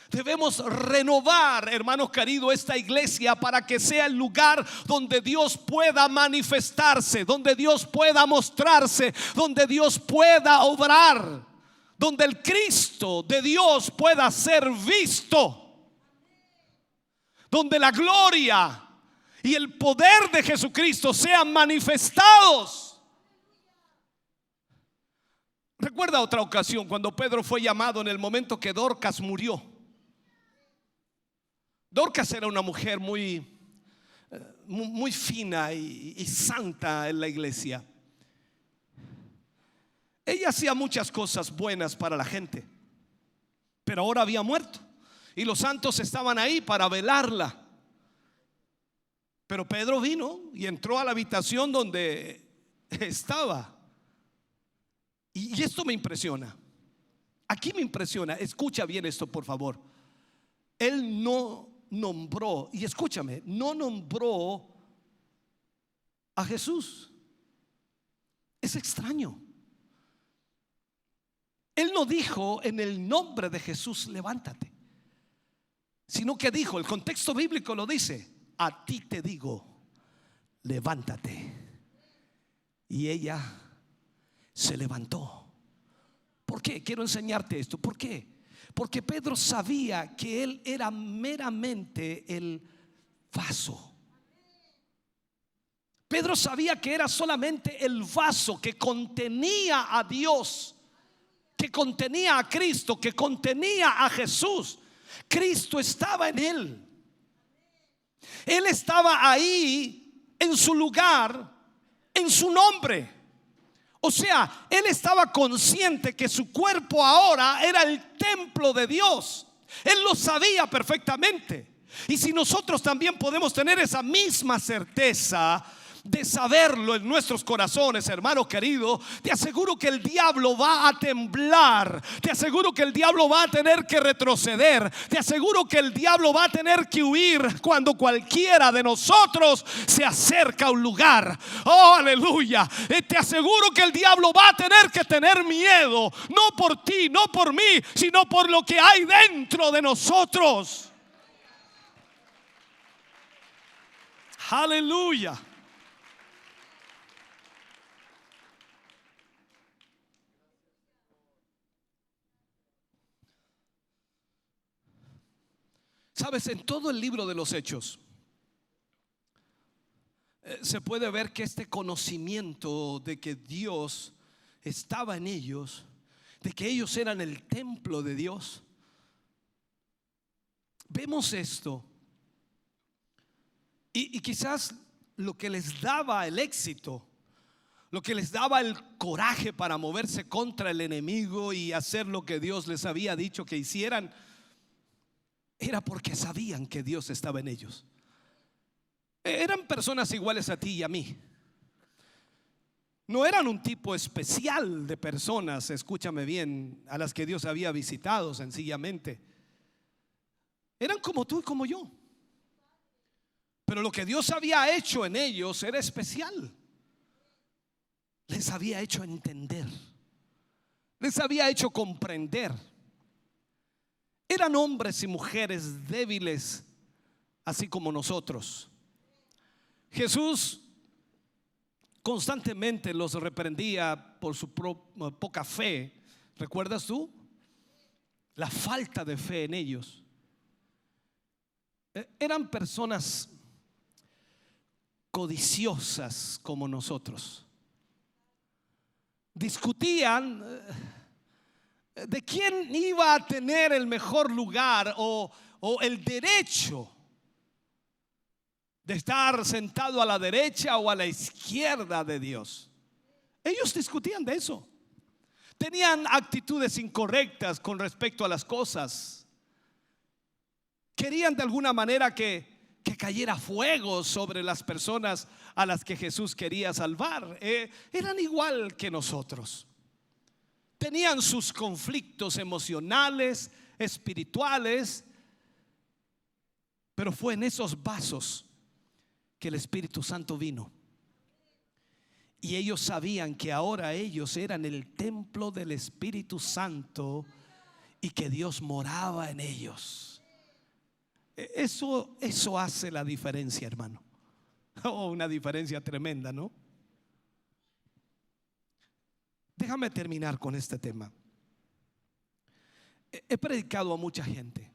Debemos renovar, hermanos queridos, esta iglesia para que sea el lugar donde Dios pueda manifestarse, donde Dios pueda mostrarse, donde Dios pueda obrar, donde el Cristo de Dios pueda ser visto, donde la gloria y el poder de Jesucristo sean manifestados. Recuerda otra ocasión cuando Pedro fue llamado en el momento que Dorcas murió. Dorcas era una mujer muy fina y santa en la iglesia. Ella hacía muchas cosas buenas para la gente, pero ahora había muerto y los santos estaban ahí para velarla. Pero Pedro vino y entró a la habitación donde estaba. Y esto me impresiona. Aquí me impresiona. Escucha bien esto, por favor. Él no nombró, y escúchame, no nombró a Jesús. Es extraño. Él no dijo en el nombre de Jesús, levántate, sino que dijo, el contexto bíblico lo dice, a ti te digo, levántate. Y ella se levantó. ¿Por qué? Quiero enseñarte esto. ¿Por qué? Porque Pedro sabía que él era meramente el vaso. Pedro sabía que era solamente el vaso que contenía a Dios, que contenía a Cristo, que contenía a Jesús. Cristo estaba en él. Él estaba ahí en su lugar, en su nombre. O sea, él estaba consciente que su cuerpo ahora era el templo de Dios. Él lo sabía perfectamente. Y si nosotros también podemos tener esa misma certeza de saberlo en nuestros corazones, hermano querido, te aseguro que el diablo va a temblar. Te aseguro que el diablo va a tener que retroceder. Te aseguro que el diablo va a tener que huir cuando cualquiera de nosotros se acerca a un lugar. Oh, aleluya. Te aseguro que el diablo va a tener que tener miedo, no por ti, no por mí, sino por lo que hay dentro de nosotros. Aleluya. Sabes, en todo el libro de los Hechos se puede ver que este conocimiento de que Dios estaba en ellos, de que ellos eran el templo de Dios, vemos esto. Y quizás lo que les daba el éxito, lo que les daba el coraje para moverse contra el enemigo y hacer lo que Dios les había dicho que hicieran, era porque sabían que Dios estaba en ellos. Eran personas iguales a ti y a mí. No eran un tipo especial de personas, escúchame bien, a las que Dios había visitado sencillamente. Eran como tú y como yo. Pero lo que Dios había hecho en ellos era especial. Les había hecho entender, les había hecho comprender. Eran hombres y mujeres débiles, así como nosotros. Jesús constantemente los reprendía por su poca fe. ¿Recuerdas tú? La falta de fe en ellos. Eran personas codiciosas como nosotros. Discutían de quién iba a tener el mejor lugar o el derecho de estar sentado a la derecha o a la izquierda de Dios. Ellos discutían de eso. Tenían actitudes incorrectas con respecto a las cosas. Querían de alguna manera que cayera fuego sobre las personas a las que Jesús quería salvar. Eran igual que nosotros. Tenían sus conflictos emocionales, espirituales, pero fue en esos vasos que el Espíritu Santo vino. Y ellos sabían que ahora ellos eran el templo del Espíritu Santo y que Dios moraba en ellos. Eso hace la diferencia, hermano. Oh, una diferencia tremenda, ¿no? Déjame terminar con este tema. He predicado a mucha gente.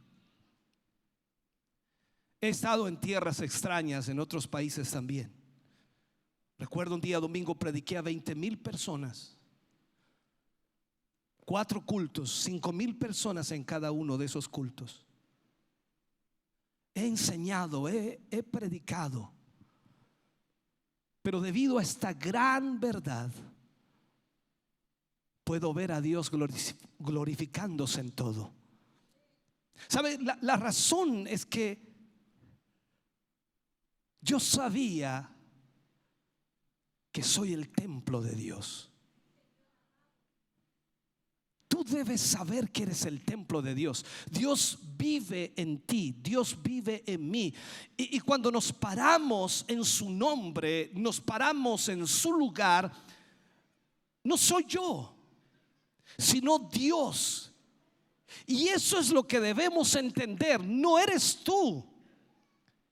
He estado en tierras extrañas, en otros países también. Recuerdo un día domingo prediqué a 20,000 personas. 4 cultos, 5,000 personas en cada uno de esos cultos. He enseñado, he predicado. Pero debido a esta gran verdad, puedo ver a Dios glorificándose en todo. ¿Sabe? La razón es que yo sabía que soy el templo de Dios. Tú debes saber que eres el templo de Dios. Dios vive en ti, Dios vive en mí. Y cuando nos paramos en su nombre, nos paramos en su lugar, no soy yo, sino Dios. Y eso es lo que debemos entender. No eres tú,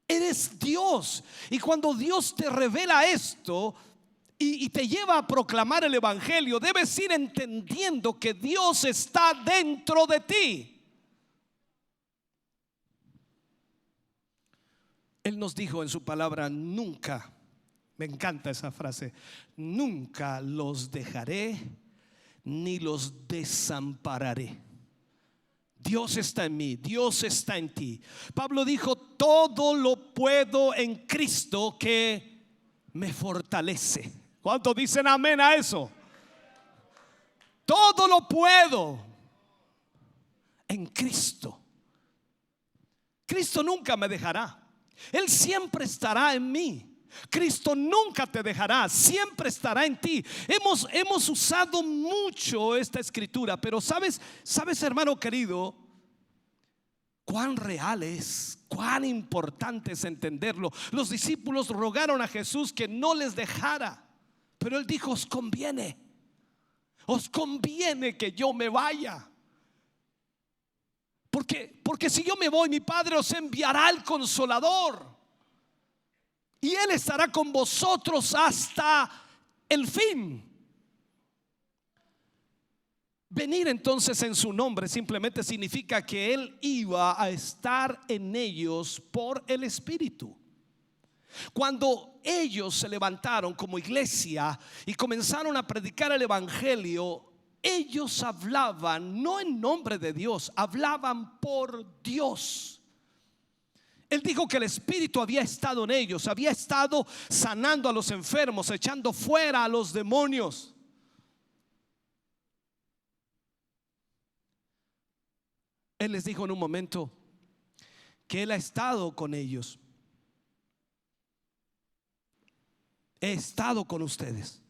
eres Dios. Y cuando Dios te revela esto y te lleva a proclamar el evangelio, debes ir entendiendo que Dios está dentro de ti. Él nos dijo en su palabra: nunca, me encanta esa frase, nunca los dejaré ni los desampararé. Dios está en mí, Dios está en ti. Pablo dijo: todo lo puedo en Cristo que me fortalece. ¿Cuántos dicen amén a eso? Todo lo puedo en Cristo. Cristo nunca me dejará. Él siempre estará en mí. Cristo nunca te dejará, siempre estará en ti. Hemos usado mucho esta escritura, pero sabes, hermano querido, cuán real es, cuán importante es entenderlo. Los discípulos rogaron a Jesús que no les dejara, pero Él dijo: os conviene que yo me vaya. Porque si yo me voy, mi Padre os enviará el Consolador, y Él estará con vosotros hasta el fin. Venir entonces en su nombre simplemente significa que Él iba a estar en ellos por el Espíritu. Cuando ellos se levantaron como iglesia y comenzaron a predicar el evangelio, ellos hablaban no en nombre de Dios, hablaban por Dios. Él dijo que el Espíritu había estado en ellos, había estado sanando a los enfermos, echando fuera a los demonios. Él les dijo en un momento que Él ha estado con ellos. He estado con ustedes,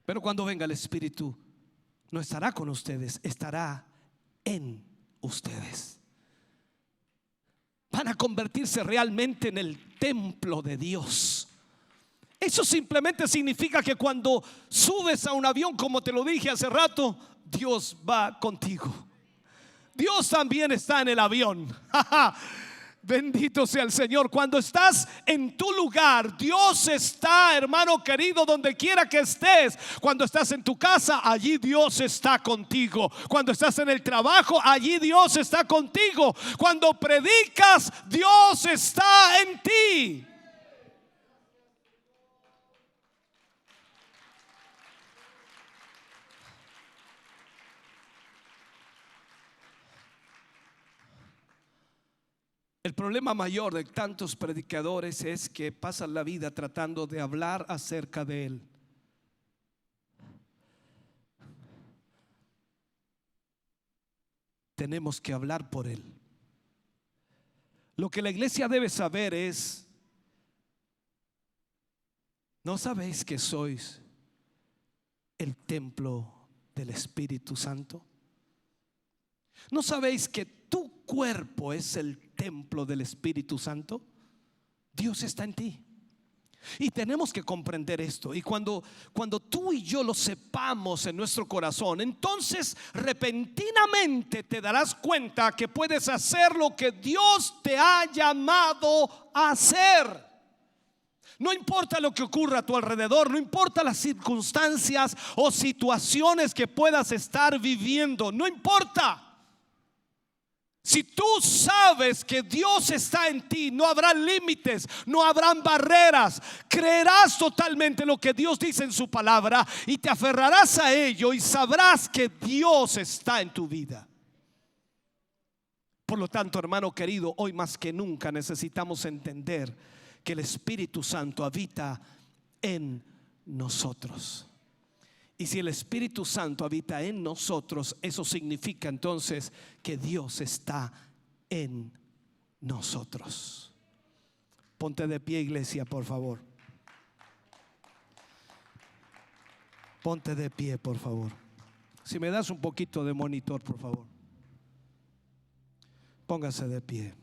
pero cuando venga el Espíritu, no estará con ustedes, estará en ustedes. Van a convertirse realmente en el templo de Dios. Eso simplemente significa que cuando subes a un avión, como te lo dije hace rato, Dios va contigo. Dios también está en el avión. Bendito sea el Señor. Cuando estás en tu lugar, Dios está, hermano querido, donde quiera que estés. Cuando estás en tu casa, allí Dios está contigo. Cuando estás en el trabajo, allí Dios está contigo. Cuando predicas, Dios está en ti. El problema mayor de tantos predicadores es que pasan la vida tratando de hablar acerca de Él. Tenemos que hablar por Él. Lo que la iglesia debe saber es: ¿no sabéis que sois el templo del Espíritu Santo? ¿No sabéis que tu cuerpo es el templo del Espíritu Santo? Dios está en ti. Y tenemos que comprender esto. Y cuando tú y yo lo sepamos en nuestro corazón, entonces repentinamente te darás cuenta que puedes hacer lo que Dios te ha llamado a hacer. No importa lo que ocurra a tu alrededor, no importa las circunstancias o situaciones que puedas estar viviendo, no importa. Si tú sabes que Dios está en ti, no habrán límites, no habrán barreras. Creerás totalmente lo que Dios dice en su palabra y te aferrarás a ello y sabrás que Dios está en tu vida. Por lo tanto, hermano querido, hoy más que nunca necesitamos entender que el Espíritu Santo habita en nosotros. Y si el Espíritu Santo habita en nosotros, eso significa entonces que Dios está en nosotros. Ponte de pie, iglesia, por favor. Ponte de pie, por favor. Si me das un poquito de monitor, por favor. Póngase de pie.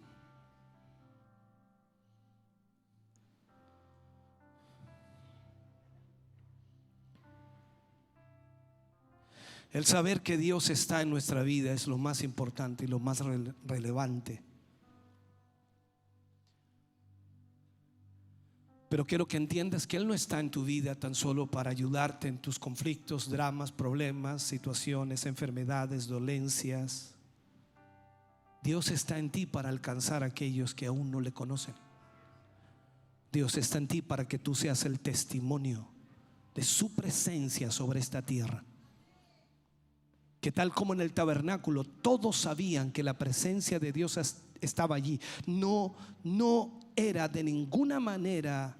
El saber que Dios está en nuestra vida es lo más importante y lo más relevante. Pero quiero que entiendas que Él no está en tu vida tan solo para ayudarte en tus conflictos, dramas, problemas, situaciones, enfermedades, dolencias. Dios está en ti para alcanzar a aquellos que aún no le conocen. Dios está en ti para que tú seas el testimonio de su presencia sobre esta tierra. Que tal como en el tabernáculo todos sabían que la presencia de Dios estaba allí, no era de ninguna manera,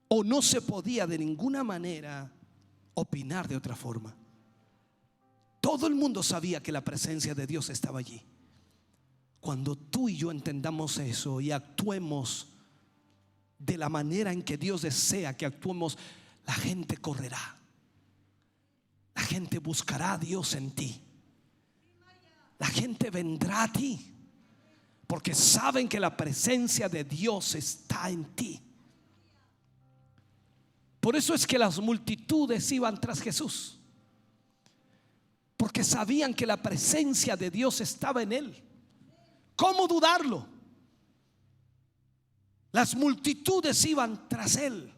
o no se podía de ninguna manera opinar de otra forma. Todo el mundo sabía que la presencia de Dios estaba allí. Cuando tú y yo entendamos eso y actuemos de la manera en que Dios desea que actuemos, la gente correrá. La gente buscará a Dios en ti. La gente vendrá a ti porque saben que la presencia de Dios está en ti. Por eso es que las multitudes iban tras Jesús, porque sabían que la presencia de Dios estaba en Él. ¿Cómo dudarlo? Las multitudes iban tras Él.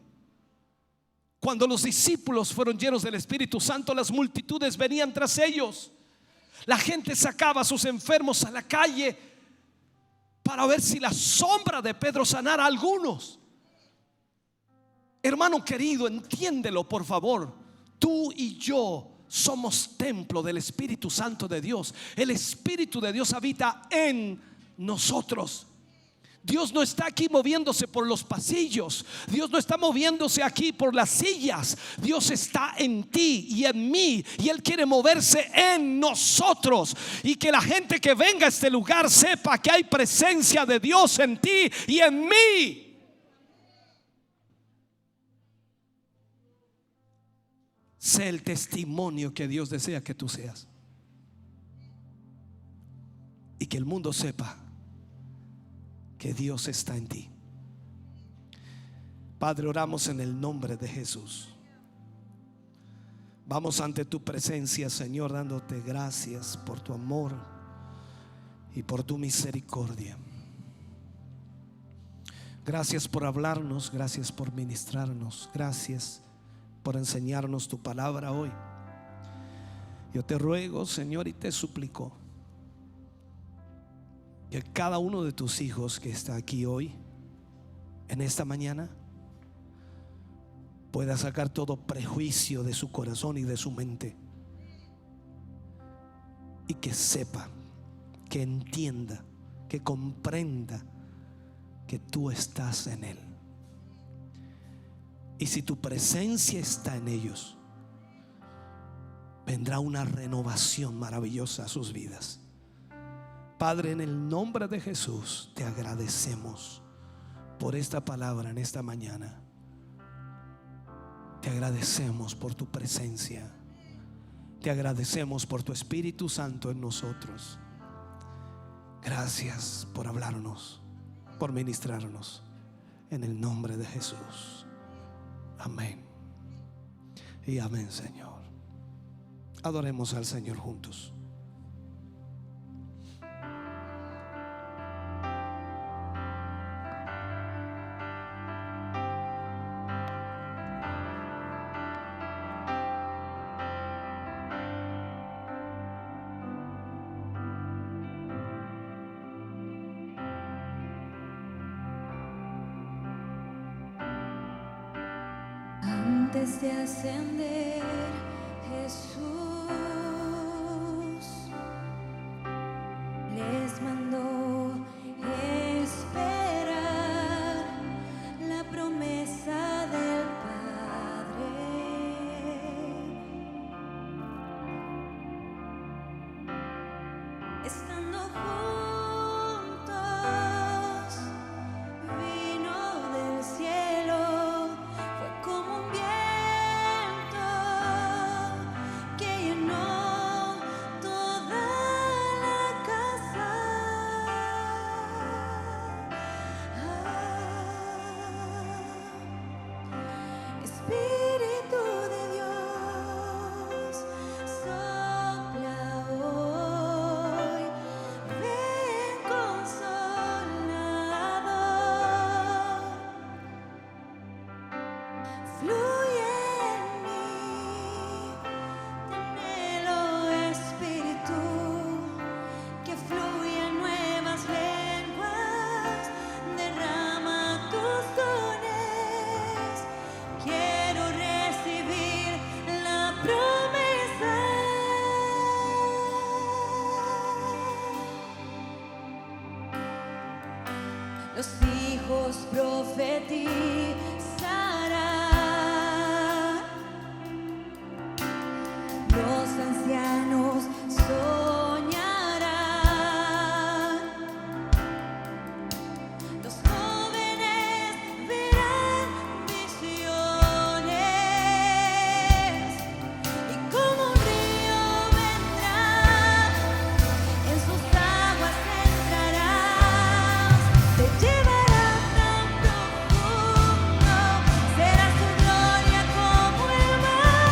Cuando los discípulos fueron llenos del Espíritu Santo, las multitudes venían tras ellos. La gente sacaba a sus enfermos a la calle para ver si la sombra de Pedro sanara a algunos. Hermano querido, entiéndelo por favor. Tú y yo somos templo del Espíritu Santo de Dios. El Espíritu de Dios habita en nosotros. Dios no está aquí moviéndose por los pasillos. Dios no está moviéndose aquí por las sillas. Dios está en ti y en mí, y Él quiere moverse en nosotros. Y que la gente que venga a este lugar sepa que hay presencia de Dios en ti y en mí. Sé el testimonio que Dios desea que tú seas, y que el mundo sepa que Dios está en ti. Padre, oramos en el nombre de Jesús. Vamos ante tu presencia, Señor, dándote gracias por tu amor y por tu misericordia. Gracias por hablarnos, gracias por ministrarnos, gracias por enseñarnos tu palabra hoy. Yo te ruego, Señor, y te suplico que cada uno de tus hijos que está aquí hoy, en esta mañana, pueda sacar todo prejuicio de su corazón y de su mente, y que sepa, que entienda, que comprenda que tú estás en él. Y si tu presencia está en ellos, vendrá una renovación maravillosa a sus vidas. Padre, en el nombre de Jesús te agradecemos por esta palabra en esta mañana. Te agradecemos por tu presencia. Te agradecemos por tu Espíritu Santo en nosotros. Gracias por hablarnos, por ministrarnos, en el nombre de Jesús. Amén y amén, Señor. Adoremos al Señor juntos. Antes de ascender, Jesús les mandó esperar la promesa del Padre. Estando juntos, vino del cielo, fue como un viento los hijos profetizarán, los ancianos soñarán, los jóvenes verán visiones, y como un río vendrá, en sus aguas entrarás, te llevará tan profundo, será su gloria como el mar.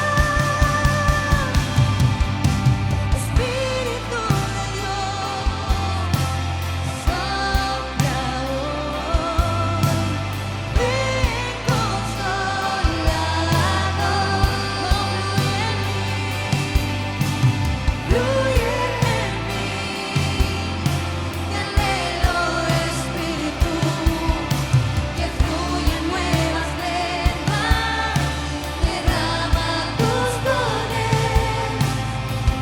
Espíritu de Dios, sopla hoy, ven consolador, fluye en mí, te anhelo Espíritu, que fluyan nuevas lenguas, derrama tus dones,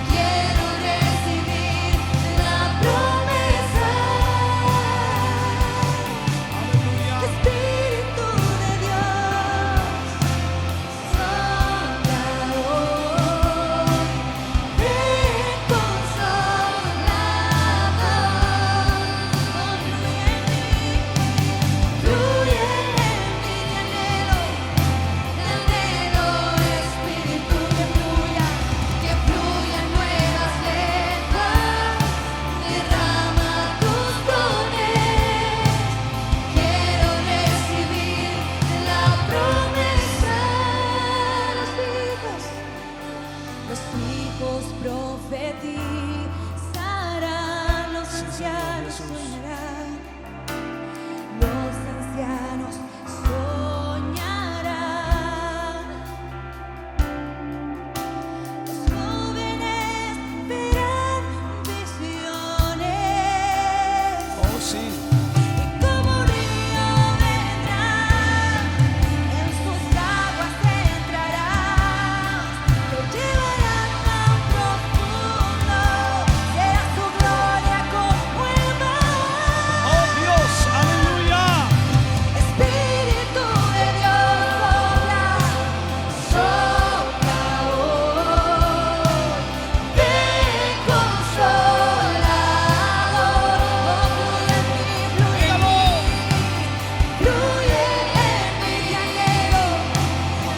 quiero recibir la promesa. Espíritu de Dios, sopla hoy, ven consolador, fluye en mí, te anhelo Espíritu, que fluyan nuevas lenguas, derrama tus dones, quiero recibir la promesa. Los hijos profetizarán, los ancianos soñarán, los ancianos soñarán, los jóvenes verán visiones, Oh, sí. y como un río vendrá, en sus aguas entrarás, te llevará tan profundo, será su gloria como el mar. Oh, Dios, aleluya. Espíritu de Dios, sopla hoy, ven consolador, fluye en mí, fluye en mí,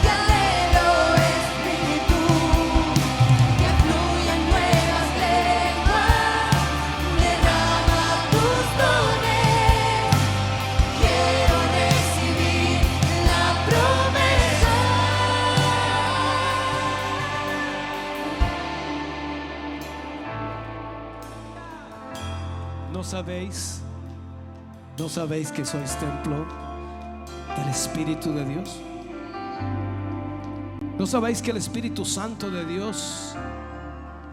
te anhelo Espíritu, que fluyan nuevas lenguas, derrama tus dones, quiero recibir la promesa. ¿No sabéis que sois templo del Espíritu de Dios? ¿No sabéis que el Espíritu Santo de Dios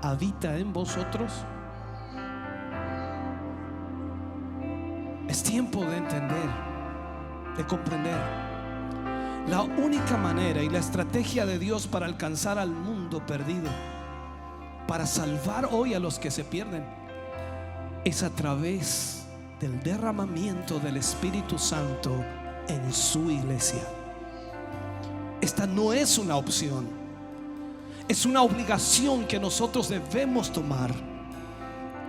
habita en vosotros? Es tiempo de entender, de comprender. La única manera y la estrategia de Dios para alcanzar al mundo perdido, para salvar hoy a los que se pierden, es a través del derramamiento del Espíritu Santo en su iglesia. Esta no es una opción, es una obligación que nosotros debemos tomar,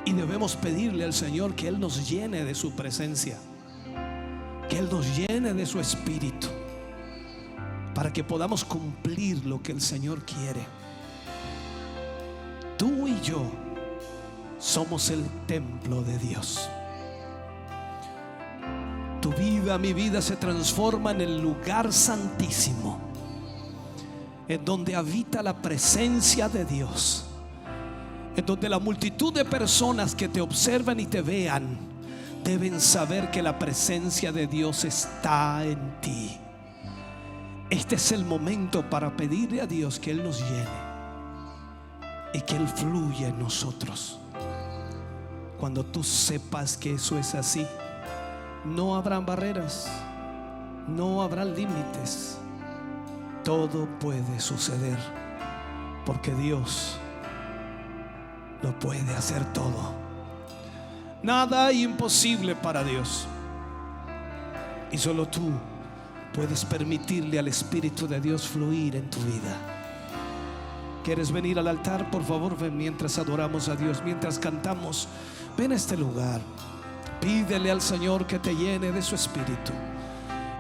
y debemos pedirle al Señor que Él nos llene de su presencia, que Él nos llene de su Espíritu, para que podamos cumplir lo que el Señor quiere. Tú y yo somos el templo de Dios. Tu vida, mi vida, se transforma en el lugar santísimo, en donde habita la presencia de Dios, en donde la multitud de personas que te observan y te vean deben saber que la presencia de Dios está en ti. Este es el momento para pedirle a Dios que Él nos llene y que Él fluya en nosotros. Cuando tú sepas que eso es así, no habrán barreras, no habrán límites. Todo puede suceder, porque Dios lo puede hacer todo. Nada imposible para Dios. Y solo tú puedes permitirle al Espíritu de Dios fluir en tu vida. ¿Quieres venir al altar? Por favor, ven mientras adoramos a Dios, mientras cantamos. Ven a este lugar. Pídele al Señor que te llene de su Espíritu.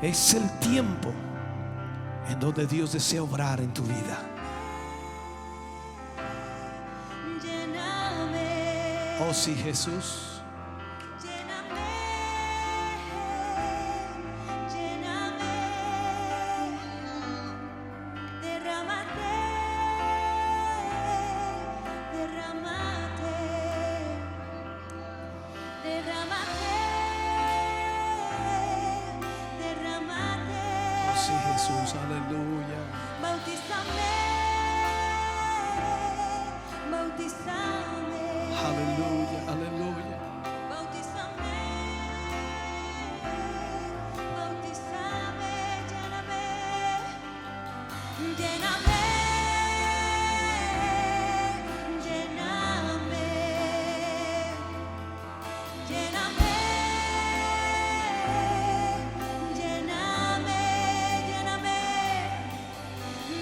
Es el tiempo en donde Dios desea obrar en tu vida. Lléname, Oh sí, Jesús. lléname, lléname, derrámate, derrámate, derrámate, derrámate. Oh sí, Jesús, aleluya. Bautízame, bautízame, Aleluya, aleluya. bautízame, bautízame, lléname, lléname, lléname, lléname, lléname, lléname.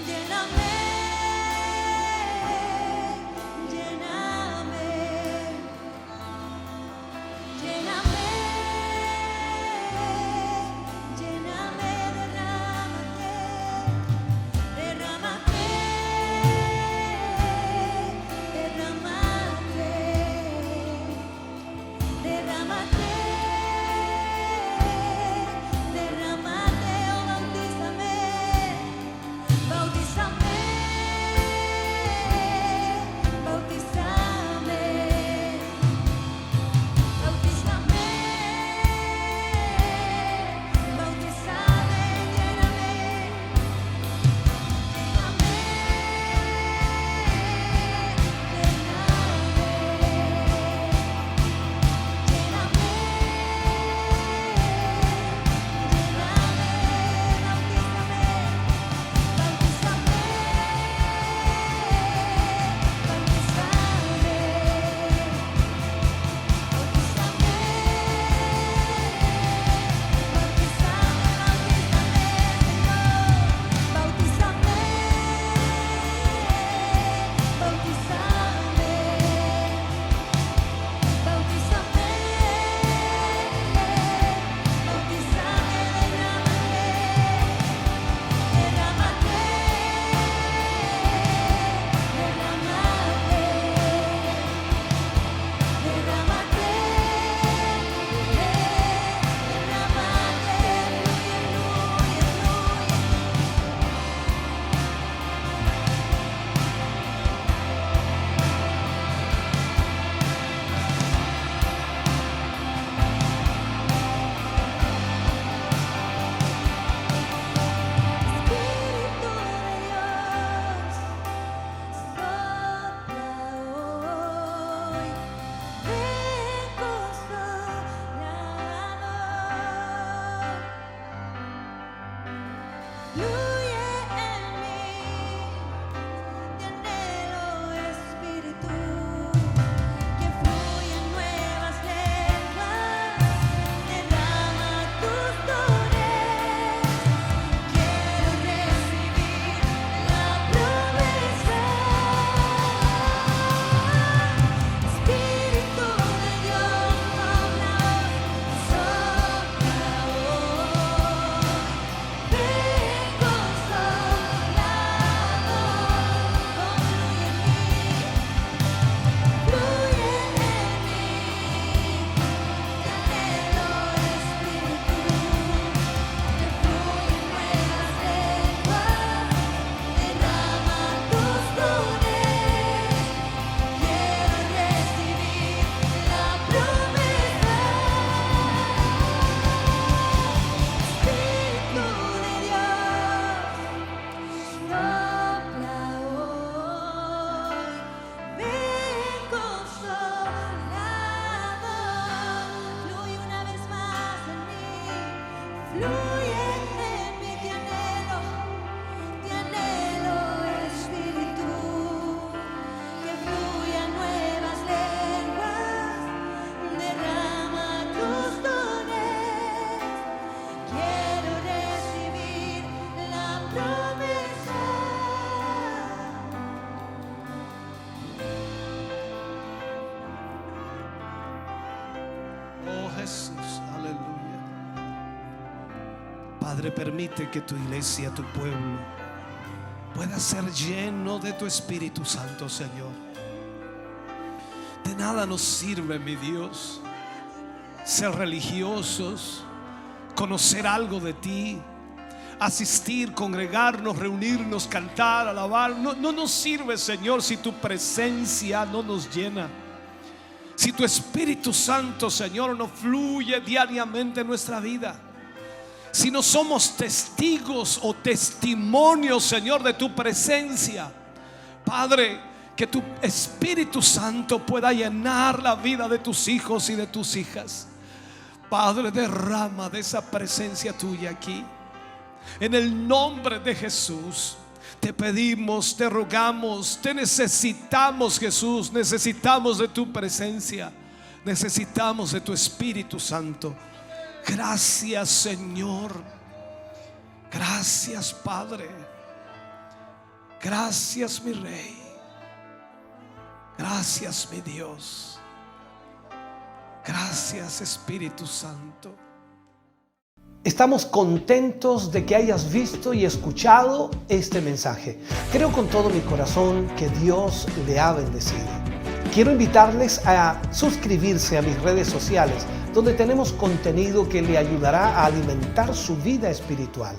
Lléname, lléname, Jesús, aleluya. Padre, permite que tu iglesia, tu pueblo, pueda ser lleno de tu Espíritu Santo, Señor. De nada nos sirve, mi Dios, ser religiosos, conocer algo de ti, asistir, congregarnos, reunirnos, cantar, alabar. No nos sirve, Señor, si tu presencia no nos llena. Si tu Espíritu Santo, Señor, no fluye diariamente en nuestra vida. Si no somos testigos o testimonios, Señor, de tu presencia. Padre, que tu Espíritu Santo pueda llenar la vida de tus hijos y de tus hijas. Padre, derrama de esa presencia tuya aquí. En el nombre de Jesús te pedimos, te rogamos, te necesitamos, Jesús. Necesitamos de tu presencia, necesitamos de tu Espíritu Santo. Gracias, Señor. Gracias, Padre. Gracias, mi Rey. Gracias, mi Dios. Gracias, Espíritu Santo. Estamos contentos de que hayas visto y escuchado este mensaje. Creo con todo mi corazón que Dios le ha bendecido. Quiero invitarles a suscribirse a mis redes sociales, donde tenemos contenido que le ayudará a alimentar su vida espiritual.